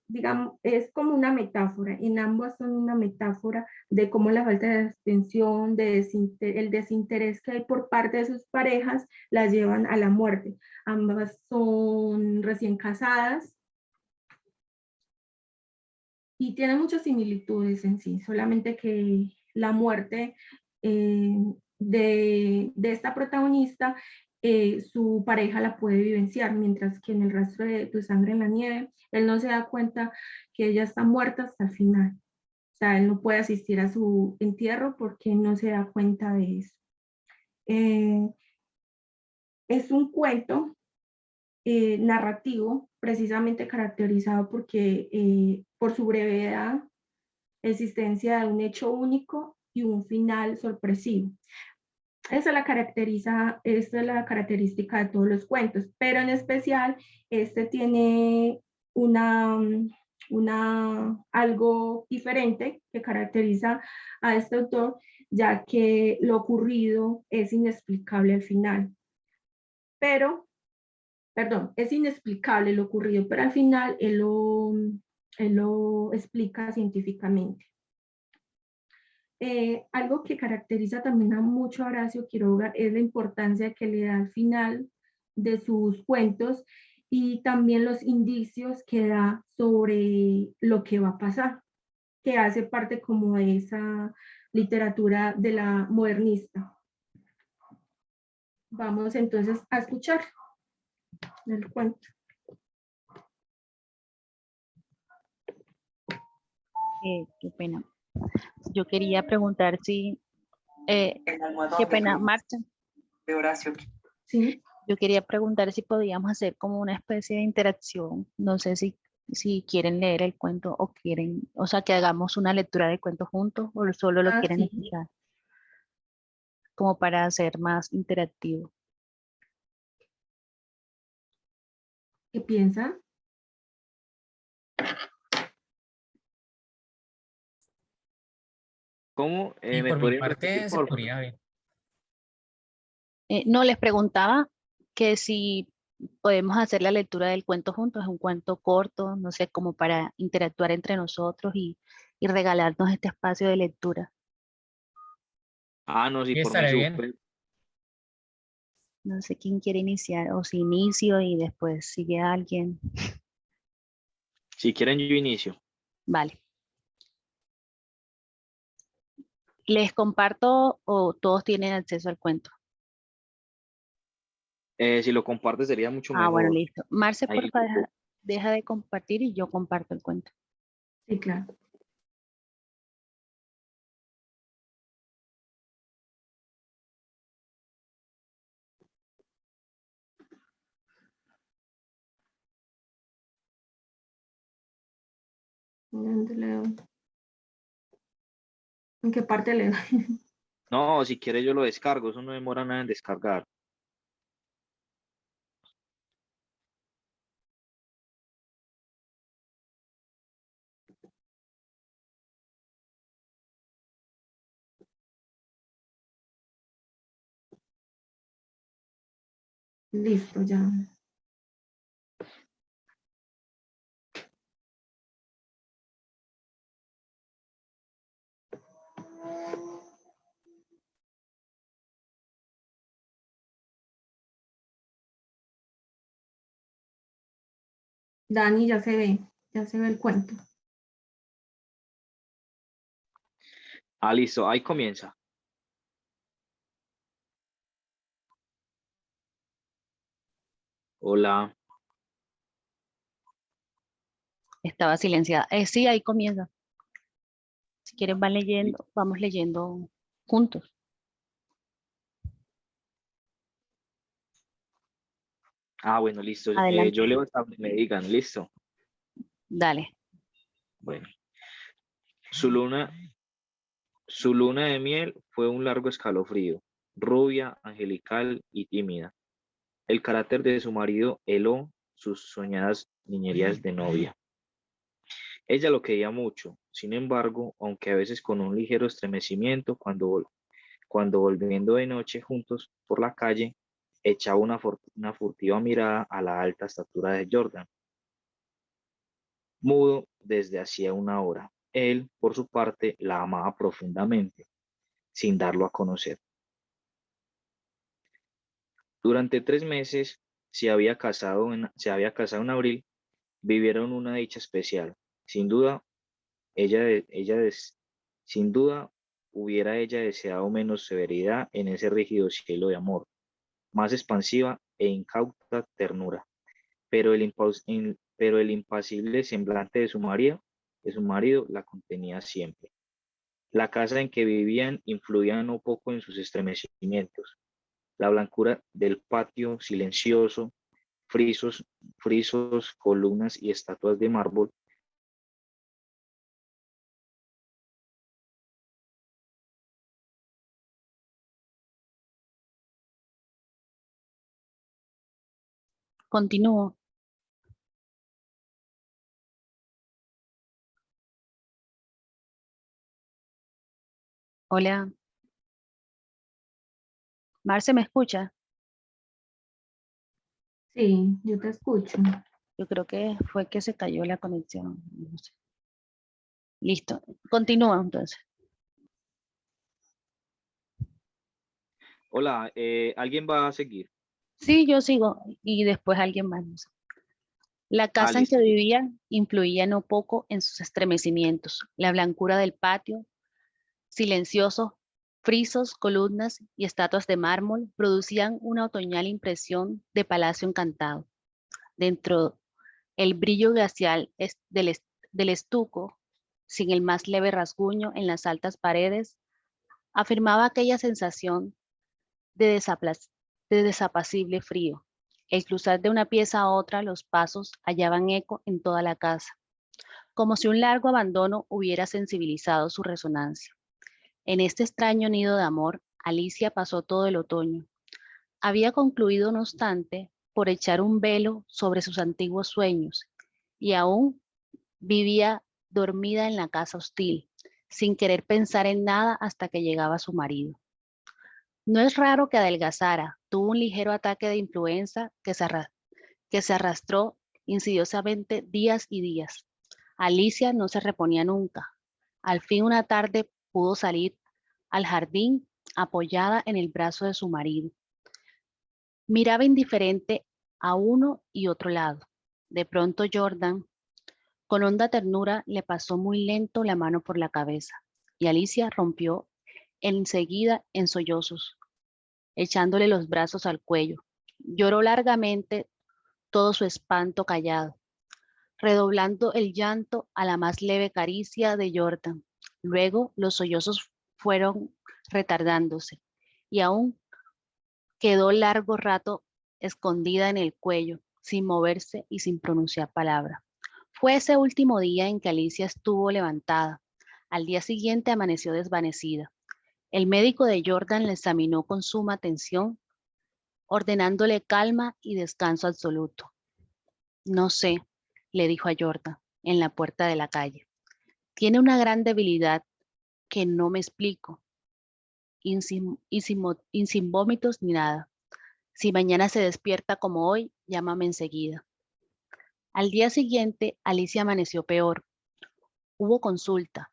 Digamos, es como una metáfora, en ambas son una metáfora de cómo la falta de atención, el desinterés que hay por parte de sus parejas las llevan a la muerte. Ambas son recién casadas y tienen muchas similitudes en sí, solamente que la muerte de esta protagonista, su pareja la puede vivenciar, mientras que en el rastro de Tu sangre en la nieve, él no se da cuenta que ella está muerta hasta el final. O sea, él no puede asistir a su entierro porque no se da cuenta de eso. Es un cuento narrativo, precisamente caracterizado por su brevedad, existencia de un hecho único y un final sorpresivo. Esa es la característica de todos los cuentos, pero en especial este tiene algo diferente que caracteriza a este autor, ya que lo ocurrido es inexplicable al final. Es inexplicable lo ocurrido, pero al final él lo explica científicamente. Algo que caracteriza también a mucho a Horacio Quiroga es la importancia que le da al final de sus cuentos y también los indicios que da sobre lo que va a pasar, que hace parte como de esa literatura de la modernista. Vamos entonces a escuchar el cuento. Qué pena. Yo quería preguntar si, qué pena, Marta. De Horacio. Sí. Yo quería preguntar si podíamos hacer como una especie de interacción. No sé si quieren leer el cuento o quieren, o sea, que hagamos una lectura de cuento juntos o solo lo quieren Sí. escuchar. Como para hacer más interactivo. ¿Qué piensa? ¿Cómo? Y ¿Me por mi podrían repetir, parte se por favor? podría ver. No, les preguntaba que si podemos hacer la lectura del cuento juntos, es un cuento corto, no sé, como para interactuar entre nosotros y regalarnos este espacio de lectura. Ah, no, sí, Y por mí estaré bien. súper. No sé quién quiere iniciar, o si inicio y después sigue alguien. Si quieren, yo inicio. Vale. ¿Les comparto o todos tienen acceso al cuento? Si lo compartes sería mucho Ah, bueno, mejor. listo. Marce, Ahí el porfa, grupo. deja de compartir y yo comparto el cuento. Sí, claro. ¿Dónde le doy? ¿En qué parte le doy? No, si quieres yo lo descargo, eso no demora nada en descargar. Listo, ya. Dani, ya se ve el cuento. Ah, listo, ahí comienza. Hola. Estaba silenciada. Sí, ahí comienza. Si quieren van leyendo, vamos leyendo juntos. Ah, bueno, listo. Adelante. Yo leo hasta donde me digan, listo. Dale. Bueno, su luna de miel fue un largo escalofrío, rubia, angelical y tímida. El carácter de su marido heló sus soñadas niñerías de novia. Ella lo quería mucho, sin embargo, aunque a veces con un ligero estremecimiento cuando volviendo de noche juntos por la calle, echaba una furtiva mirada a la alta estatura de Jordan, mudo desde hacía una hora. Él, por su parte, la amaba profundamente, sin darlo a conocer. Durante 3 meses se había casado en abril, vivieron una dicha especial. Sin duda, ella, de- ella des- sin duda, hubiera ella deseado menos severidad en ese rígido cielo de amor, más expansiva e incauta ternura. Pero el impasible semblante de su marido la contenía siempre. La casa en que vivían influía no poco en sus estremecimientos. La blancura del patio silencioso, frisos, columnas y estatuas de mármol. Continúo. Hola. Marce, ¿me escucha? Sí, yo te escucho. Yo creo que fue que se cayó la conexión. No sé. Listo. Continúa entonces. Hola, ¿alguien va a seguir? Sí, yo sigo y después alguien más. No sé. La casa en que Listo. vivía influía no poco en sus estremecimientos. La blancura del patio, silenciosos, frisos, columnas y estatuas de mármol producían una otoñal impresión de palacio encantado. Dentro, el brillo glacial del estuco, sin el más leve rasguño en las altas paredes, afirmaba aquella sensación de, de desapacible frío. El cruzar de una pieza a otra, los pasos hallaban eco en toda la casa, como si un largo abandono hubiera sensibilizado su resonancia. En este extraño nido de amor, Alicia pasó todo el otoño. Había concluido, no obstante, por echar un velo sobre sus antiguos sueños, y aún vivía dormida en la casa hostil, sin querer pensar en nada hasta que llegaba su marido. No es raro que adelgazara, tuvo un ligero ataque de influenza que se arrastró insidiosamente días y días. Alicia no se reponía nunca. Al fin una tarde pudo salir al jardín apoyada en el brazo de su marido. Miraba indiferente a uno y otro lado. De pronto Jordan, con honda ternura, le pasó muy lento la mano por la cabeza y Alicia rompió enseguida en sollozos, echándole los brazos al cuello. Lloró largamente, todo su espanto callado, redoblando el llanto a la más leve caricia de Jordan. Luego los sollozos fueron retardándose y aún quedó largo rato escondida en el cuello, sin moverse y sin pronunciar palabra. Fue ese último día en que Alicia estuvo levantada. Al día siguiente amaneció desvanecida. El médico de Jordan la examinó con suma atención, ordenándole calma y descanso absoluto. No sé, le dijo a Jordan en la puerta de la calle. Tiene una gran debilidad que no me explico y sin vómitos ni nada. Si mañana se despierta como hoy, llámame enseguida. Al día siguiente, Alicia amaneció peor. Hubo consulta.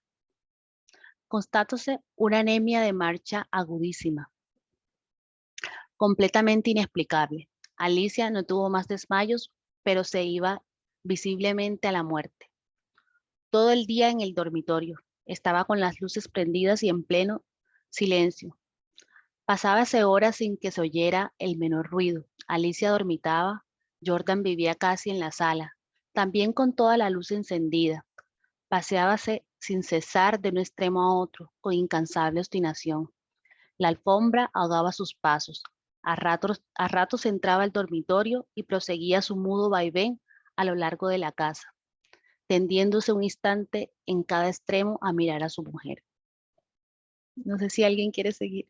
Constatóse una anemia de marcha agudísima, completamente inexplicable. Alicia no tuvo más desmayos, pero se iba visiblemente a la muerte. Todo el día en el dormitorio. Estaba con las luces prendidas y en pleno silencio. Pasábase horas sin que se oyera el menor ruido. Alicia dormitaba. Jordan vivía casi en la sala, también con toda la luz encendida. Paseábase sin cesar de un extremo a otro, con incansable obstinación. La alfombra ahogaba sus pasos. A ratos entraba al dormitorio y proseguía su mudo vaivén a lo largo de la casa, tendiéndose un instante en cada extremo a mirar a su mujer. No sé si alguien quiere seguir.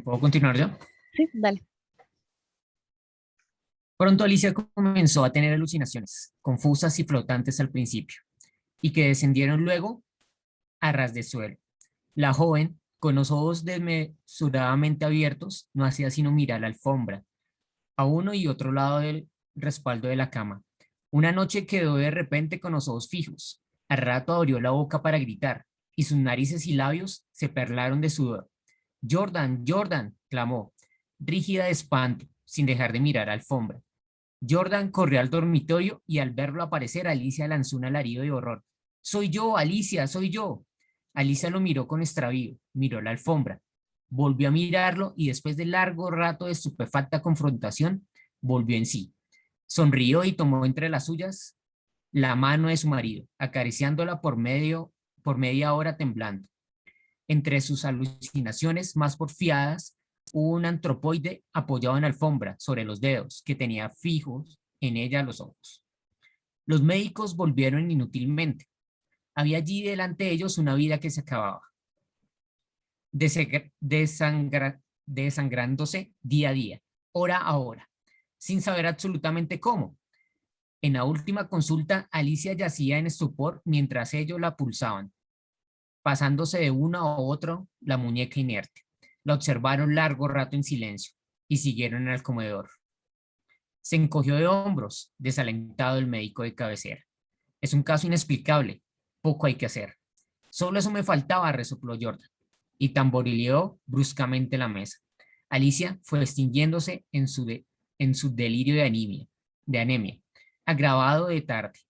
¿Puedo continuar yo? Sí, dale. Pronto Alicia comenzó a tener alucinaciones, confusas y flotantes al principio, y que descendieron luego a ras de suelo. La joven, con los ojos desmesuradamente abiertos, no hacía sino mirar la alfombra, a uno y otro lado del respaldo de la cama. Una noche quedó de repente con los ojos fijos. Al rato abrió la boca para gritar, y sus narices y labios se perlaron de sudor. «Jordan, Jordan», clamó, rígida de espanto, sin dejar de mirar a la alfombra. Jordan corrió al dormitorio y al verlo aparecer, Alicia lanzó un alarido de horror. «¡Soy yo, Alicia! ¡Soy yo!». Alicia lo miró con extravío, miró la alfombra, volvió a mirarlo y después de largo rato de estupefacta confrontación, volvió en sí. Sonrió y tomó entre las suyas la mano de su marido, acariciándola por media hora temblando. Entre sus alucinaciones más porfiadas, hubo un antropoide apoyado en la alfombra sobre los dedos, que tenía fijos en ella los ojos. Los médicos volvieron inútilmente. Había allí delante de ellos una vida que se acababa, desangrándose día a día, hora a hora, sin saber absolutamente cómo. En la última consulta, Alicia yacía en estupor mientras ellos la pulsaban, pasándose de uno a otro la muñeca inerte. La observaron largo rato en silencio y siguieron al comedor. Se encogió de hombros, desalentado el médico de cabecera. «Es un caso inexplicable, poco hay que hacer». «Solo eso me faltaba», resopló Jordan, y tamborileó bruscamente la mesa. Alicia fue extinguiéndose en su delirio de anemia, agravado de tarde.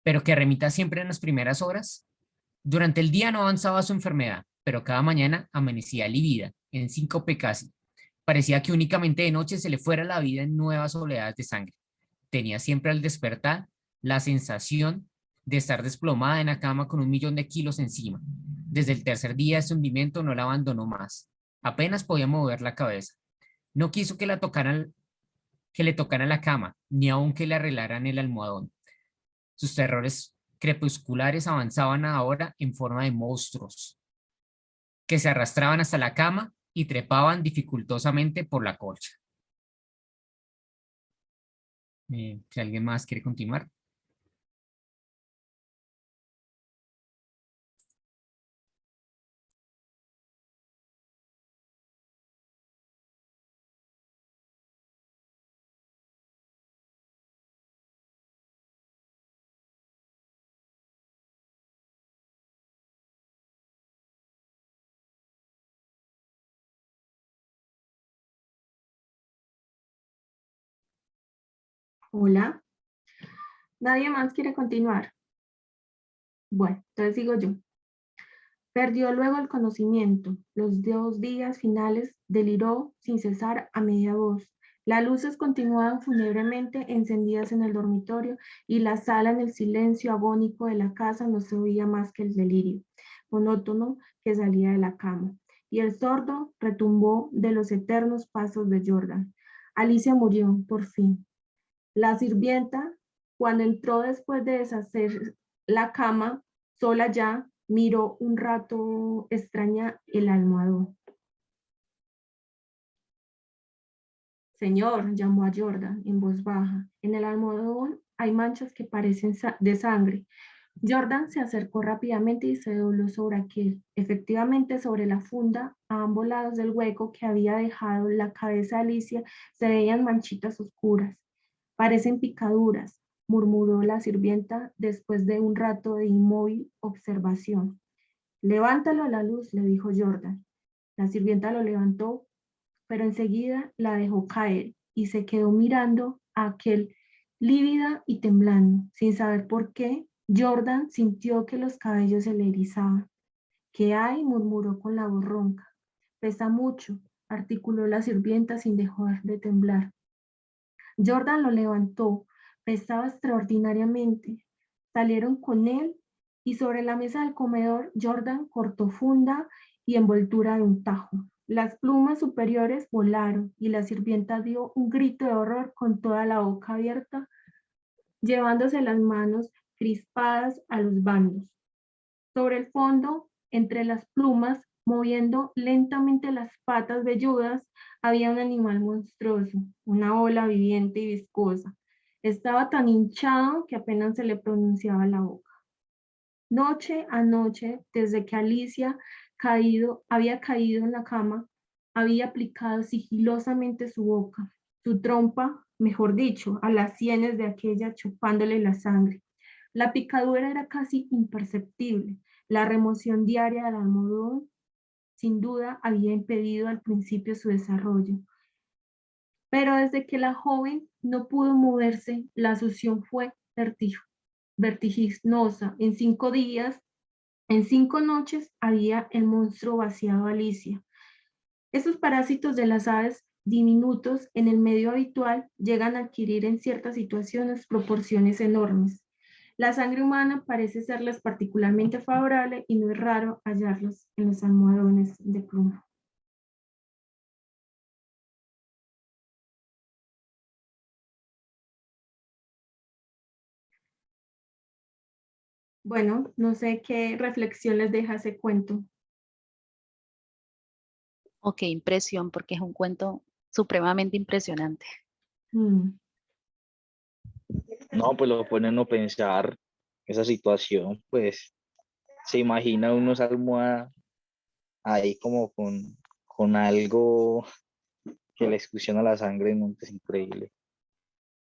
«¿Pero que remita siempre en las primeras horas?». Durante el día no avanzaba su enfermedad, pero cada mañana amanecía lívida, en síncope casi. Parecía que únicamente de noche se le fuera la vida en nuevas oleadas de sangre. Tenía siempre al despertar la sensación de estar desplomada en la cama con 1.000.000 de kilos encima. Desde el tercer día ese hundimiento no la abandonó más. Apenas podía mover la cabeza. No quiso que le tocaran la cama, ni aun que le arreglaran el almohadón. Sus terrores crepusculares avanzaban ahora en forma de monstruos que se arrastraban hasta la cama y trepaban dificultosamente por la colcha. Si alguien más quiere continuar. Hola. ¿Nadie más quiere continuar? Bueno, entonces sigo yo. Perdió luego el conocimiento. Los 2 días finales deliró sin cesar a media voz. Las luces continuaban fúnebremente encendidas en el dormitorio y la sala en el silencio agónico de la casa no se oía más que el delirio monótono que salía de la cama. Y el sordo retumbó de los eternos pasos de Jordan. Alicia murió, por fin. La sirvienta, cuando entró después de deshacer la cama, sola ya, miró un rato extraña el almohadón. «Señor», llamó a Jordan en voz baja, «en el almohadón hay manchas que parecen de sangre». Jordan se acercó rápidamente y se dobló sobre aquel. Efectivamente, sobre la funda, a ambos lados del hueco que había dejado la cabeza de Alicia, se veían manchitas oscuras. «Parecen picaduras», murmuró la sirvienta después de un rato de inmóvil observación. «Levántalo a la luz», le dijo Jordan. La sirvienta lo levantó, pero enseguida la dejó caer y se quedó mirando a aquel lívida y temblando. Sin saber por qué, Jordan sintió que los cabellos se le erizaban. «¿Qué hay?», murmuró con la voz ronca. «Pesa mucho», articuló la sirvienta sin dejar de temblar. Jordan lo levantó, pesaba extraordinariamente. Salieron con él y sobre la mesa del comedor Jordan cortó funda y envoltura de un tajo. Las plumas superiores volaron y la sirvienta dio un grito de horror con toda la boca abierta, llevándose las manos crispadas a los bandos. Sobre el fondo, entre las plumas, moviendo lentamente las patas velludas, había un animal monstruoso, una ola viviente y viscosa. Estaba tan hinchado que apenas se le pronunciaba la boca. Noche a noche, desde que Alicia había caído en la cama, había aplicado sigilosamente su boca, su trompa, mejor dicho, a las sienes de aquella chupándole la sangre. La picadura era casi imperceptible. La remoción diaria del almohadón sin duda había impedido al principio su desarrollo. pero desde que la joven no pudo moverse, la succión fue vertiginosa. En 5 días, en 5 noches, había el monstruo vaciado a Alicia. Estos parásitos de las aves diminutos en el medio habitual llegan a adquirir en ciertas situaciones proporciones enormes. La sangre humana parece serles particularmente favorable y no es raro hallarlos en los almohadones de pluma. Bueno, no sé qué reflexión les deja ese cuento. O qué impresión, porque es un cuento supremamente impresionante. Mm, No, pues lo ponen a pensar esa situación, pues se imagina uno esa almohada ahí como con algo que le exclusiona la sangre, no, es increíble.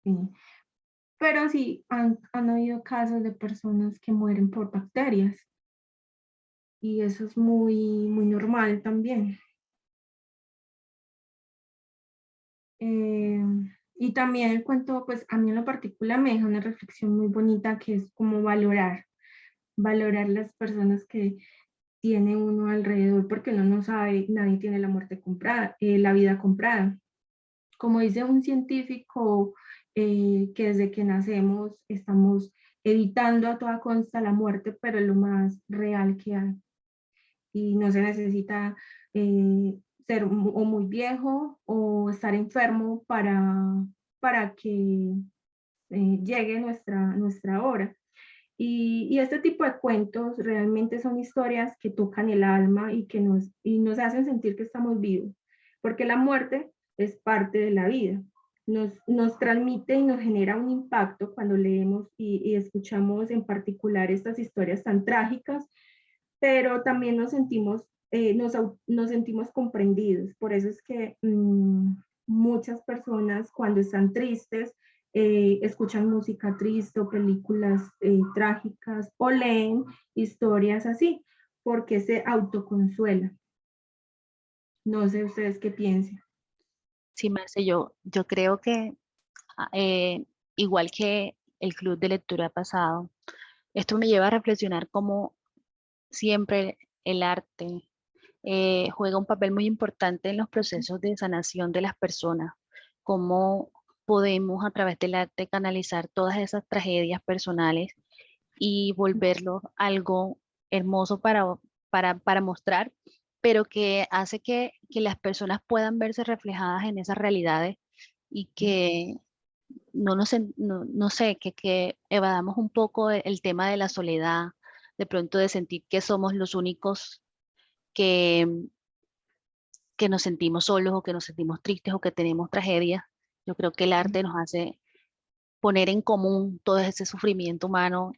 sí. Pero sí, han habido casos de personas que mueren por bacterias. Y eso es muy normal también. Y también el cuento, pues a mí en lo particular me deja una reflexión muy bonita que es como valorar las personas que tiene uno alrededor, porque uno no sabe, nadie tiene la muerte comprada, la vida comprada. Como dice un científico, que desde que nacemos estamos evitando a toda costa la muerte, pero es lo más real que hay. Y no se necesita ser o muy viejo o estar enfermo para que llegue nuestra hora. Y este tipo de cuentos realmente son historias que tocan el alma y nos hacen sentir que estamos vivos, porque la muerte es parte de la vida. Nos transmite y nos genera un impacto cuando leemos y escuchamos en particular estas historias tan trágicas, pero también nos sentimos comprendidos. Por eso es que muchas personas cuando están tristes escuchan música triste o películas trágicas o leen historias así, porque se autoconsuelan. No sé ustedes qué piensan. Sí, Marce, yo creo que igual que el club de lectura pasado, esto me lleva a reflexionar cómo siempre el arte juega un papel muy importante en los procesos de sanación de las personas, cómo podemos a través del arte canalizar todas esas tragedias personales y volverlo algo hermoso para mostrar, pero que hace que las personas puedan verse reflejadas en esas realidades y que no sé, que evadamos un poco el tema de la soledad, de pronto de sentir que somos los únicos que, que nos sentimos solos o que nos sentimos tristes o que tenemos tragedias. Yo creo que el arte nos hace poner en común todo ese sufrimiento humano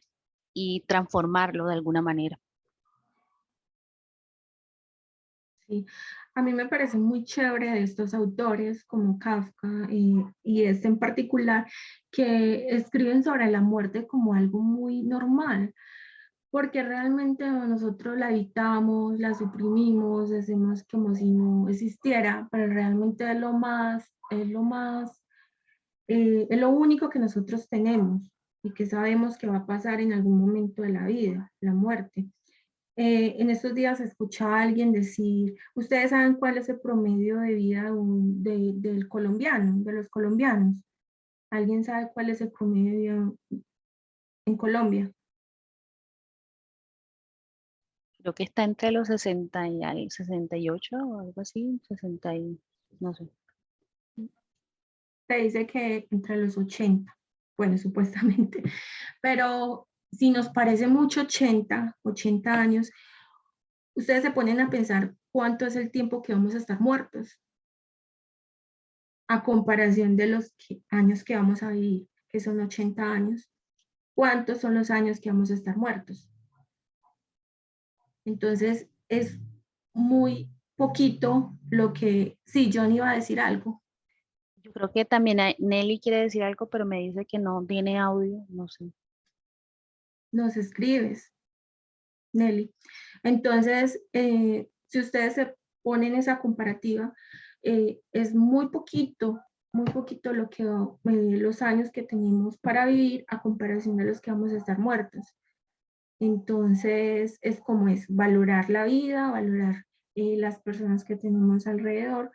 y transformarlo de alguna manera. Sí. A mí me parece muy chévere de estos autores como Kafka y este en particular, que escriben sobre la muerte como algo muy normal, porque realmente nosotros la evitamos, la suprimimos, decimos como si no existiera, pero realmente es lo único que nosotros tenemos y que sabemos que va a pasar en algún momento de la vida, la muerte. En estos días escuchaba a alguien decir, ¿ustedes saben cuál es el promedio de vida del colombiano, de los colombianos? ¿Alguien sabe cuál es el promedio de vida en Colombia? Creo que está entre los 60 y 68 o algo así, 60 y no sé. Se dice que entre los 80, bueno, supuestamente, pero si nos parece mucho 80 años, ustedes se ponen a pensar cuánto es el tiempo que vamos a estar muertos a comparación de los años que vamos a vivir, que son 80 años. ¿Cuántos son los años que vamos a estar muertos? Entonces, es muy poquito lo que, sí, John iba a decir algo. Yo creo que también Nelly quiere decir algo, pero me dice que no tiene audio, no sé. Nos escribes, Nelly. Entonces, si ustedes se ponen esa comparativa, es muy poquito muy poquito los años que tenemos para vivir a comparación de los que vamos a estar muertos. Entonces, es como es valorar la vida, valorar las personas que tenemos alrededor,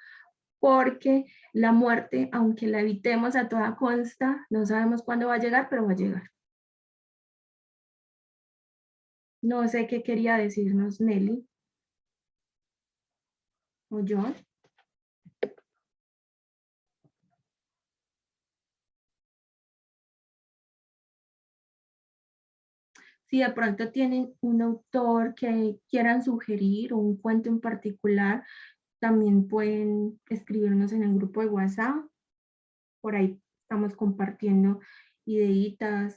porque la muerte, aunque la evitemos a toda costa, no sabemos cuándo va a llegar, pero va a llegar. No sé qué quería decirnos Nelly o John. Si de pronto tienen un autor que quieran sugerir o un cuento en particular, también pueden escribirnos en el grupo de WhatsApp. Por ahí estamos compartiendo ideitas,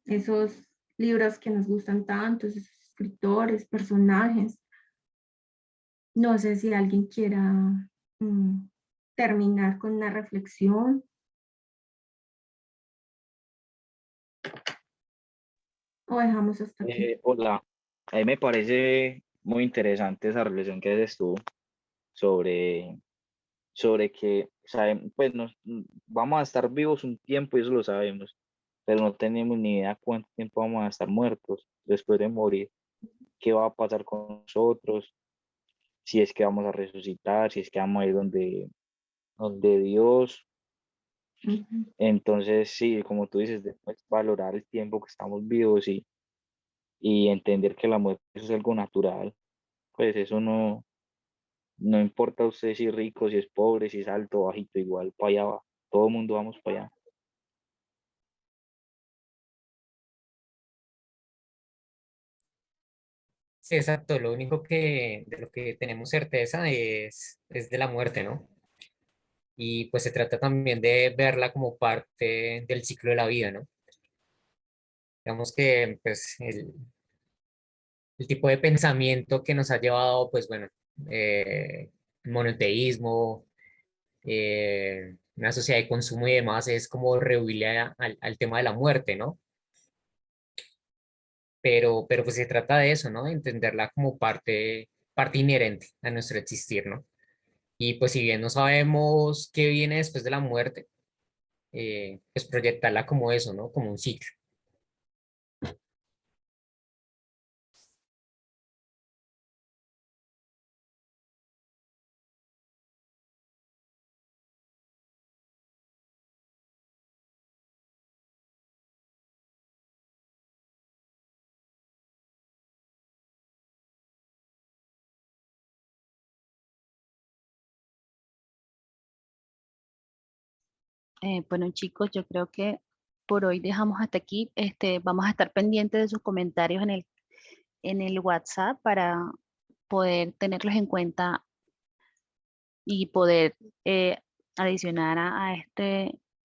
esos libros que nos gustan tanto, esos escritores, personajes. No sé si alguien quiera terminar con una reflexión. O dejamos hasta aquí. Hola, a mí me parece muy interesante esa reflexión que haces tú sobre, sobre que pues vamos a estar vivos un tiempo y eso lo sabemos, pero no tenemos ni idea cuánto tiempo vamos a estar muertos después de morir, qué va a pasar con nosotros, si es que vamos a resucitar, si es que vamos a ir donde Dios. Ujú. Entonces, sí, como tú dices, después valorar el tiempo que estamos vivos y entender que la muerte eso es algo natural, pues eso no importa usted si es rico, si es pobre, si es alto o bajito, igual para allá va, todo el mundo vamos para allá. Sí, exacto. Lo único que de lo que tenemos certeza es de la muerte, ¿no? Y pues se trata también de verla como parte del ciclo de la vida, ¿no? Digamos que pues el tipo de pensamiento que nos ha llevado, pues bueno, el monoteísmo, una sociedad de consumo y demás, es como rehuirle al tema de la muerte, ¿no? Pero pues se trata de eso, ¿no? De entenderla como parte inherente a nuestro existir, ¿no? Y pues si bien no sabemos qué viene después de la muerte, pues proyectarla como eso, ¿no? Como un ciclo. Bueno, chicos, yo creo que por hoy dejamos hasta aquí. Vamos a estar pendientes de sus comentarios en el WhatsApp para poder tenerlos en cuenta y poder adicionar a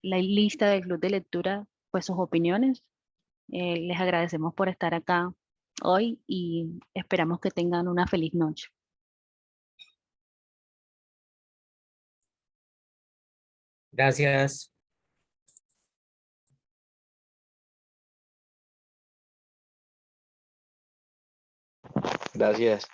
la lista del club de lectura, pues sus opiniones. Les agradecemos por estar acá hoy y esperamos que tengan una feliz noche. Gracias. Gracias.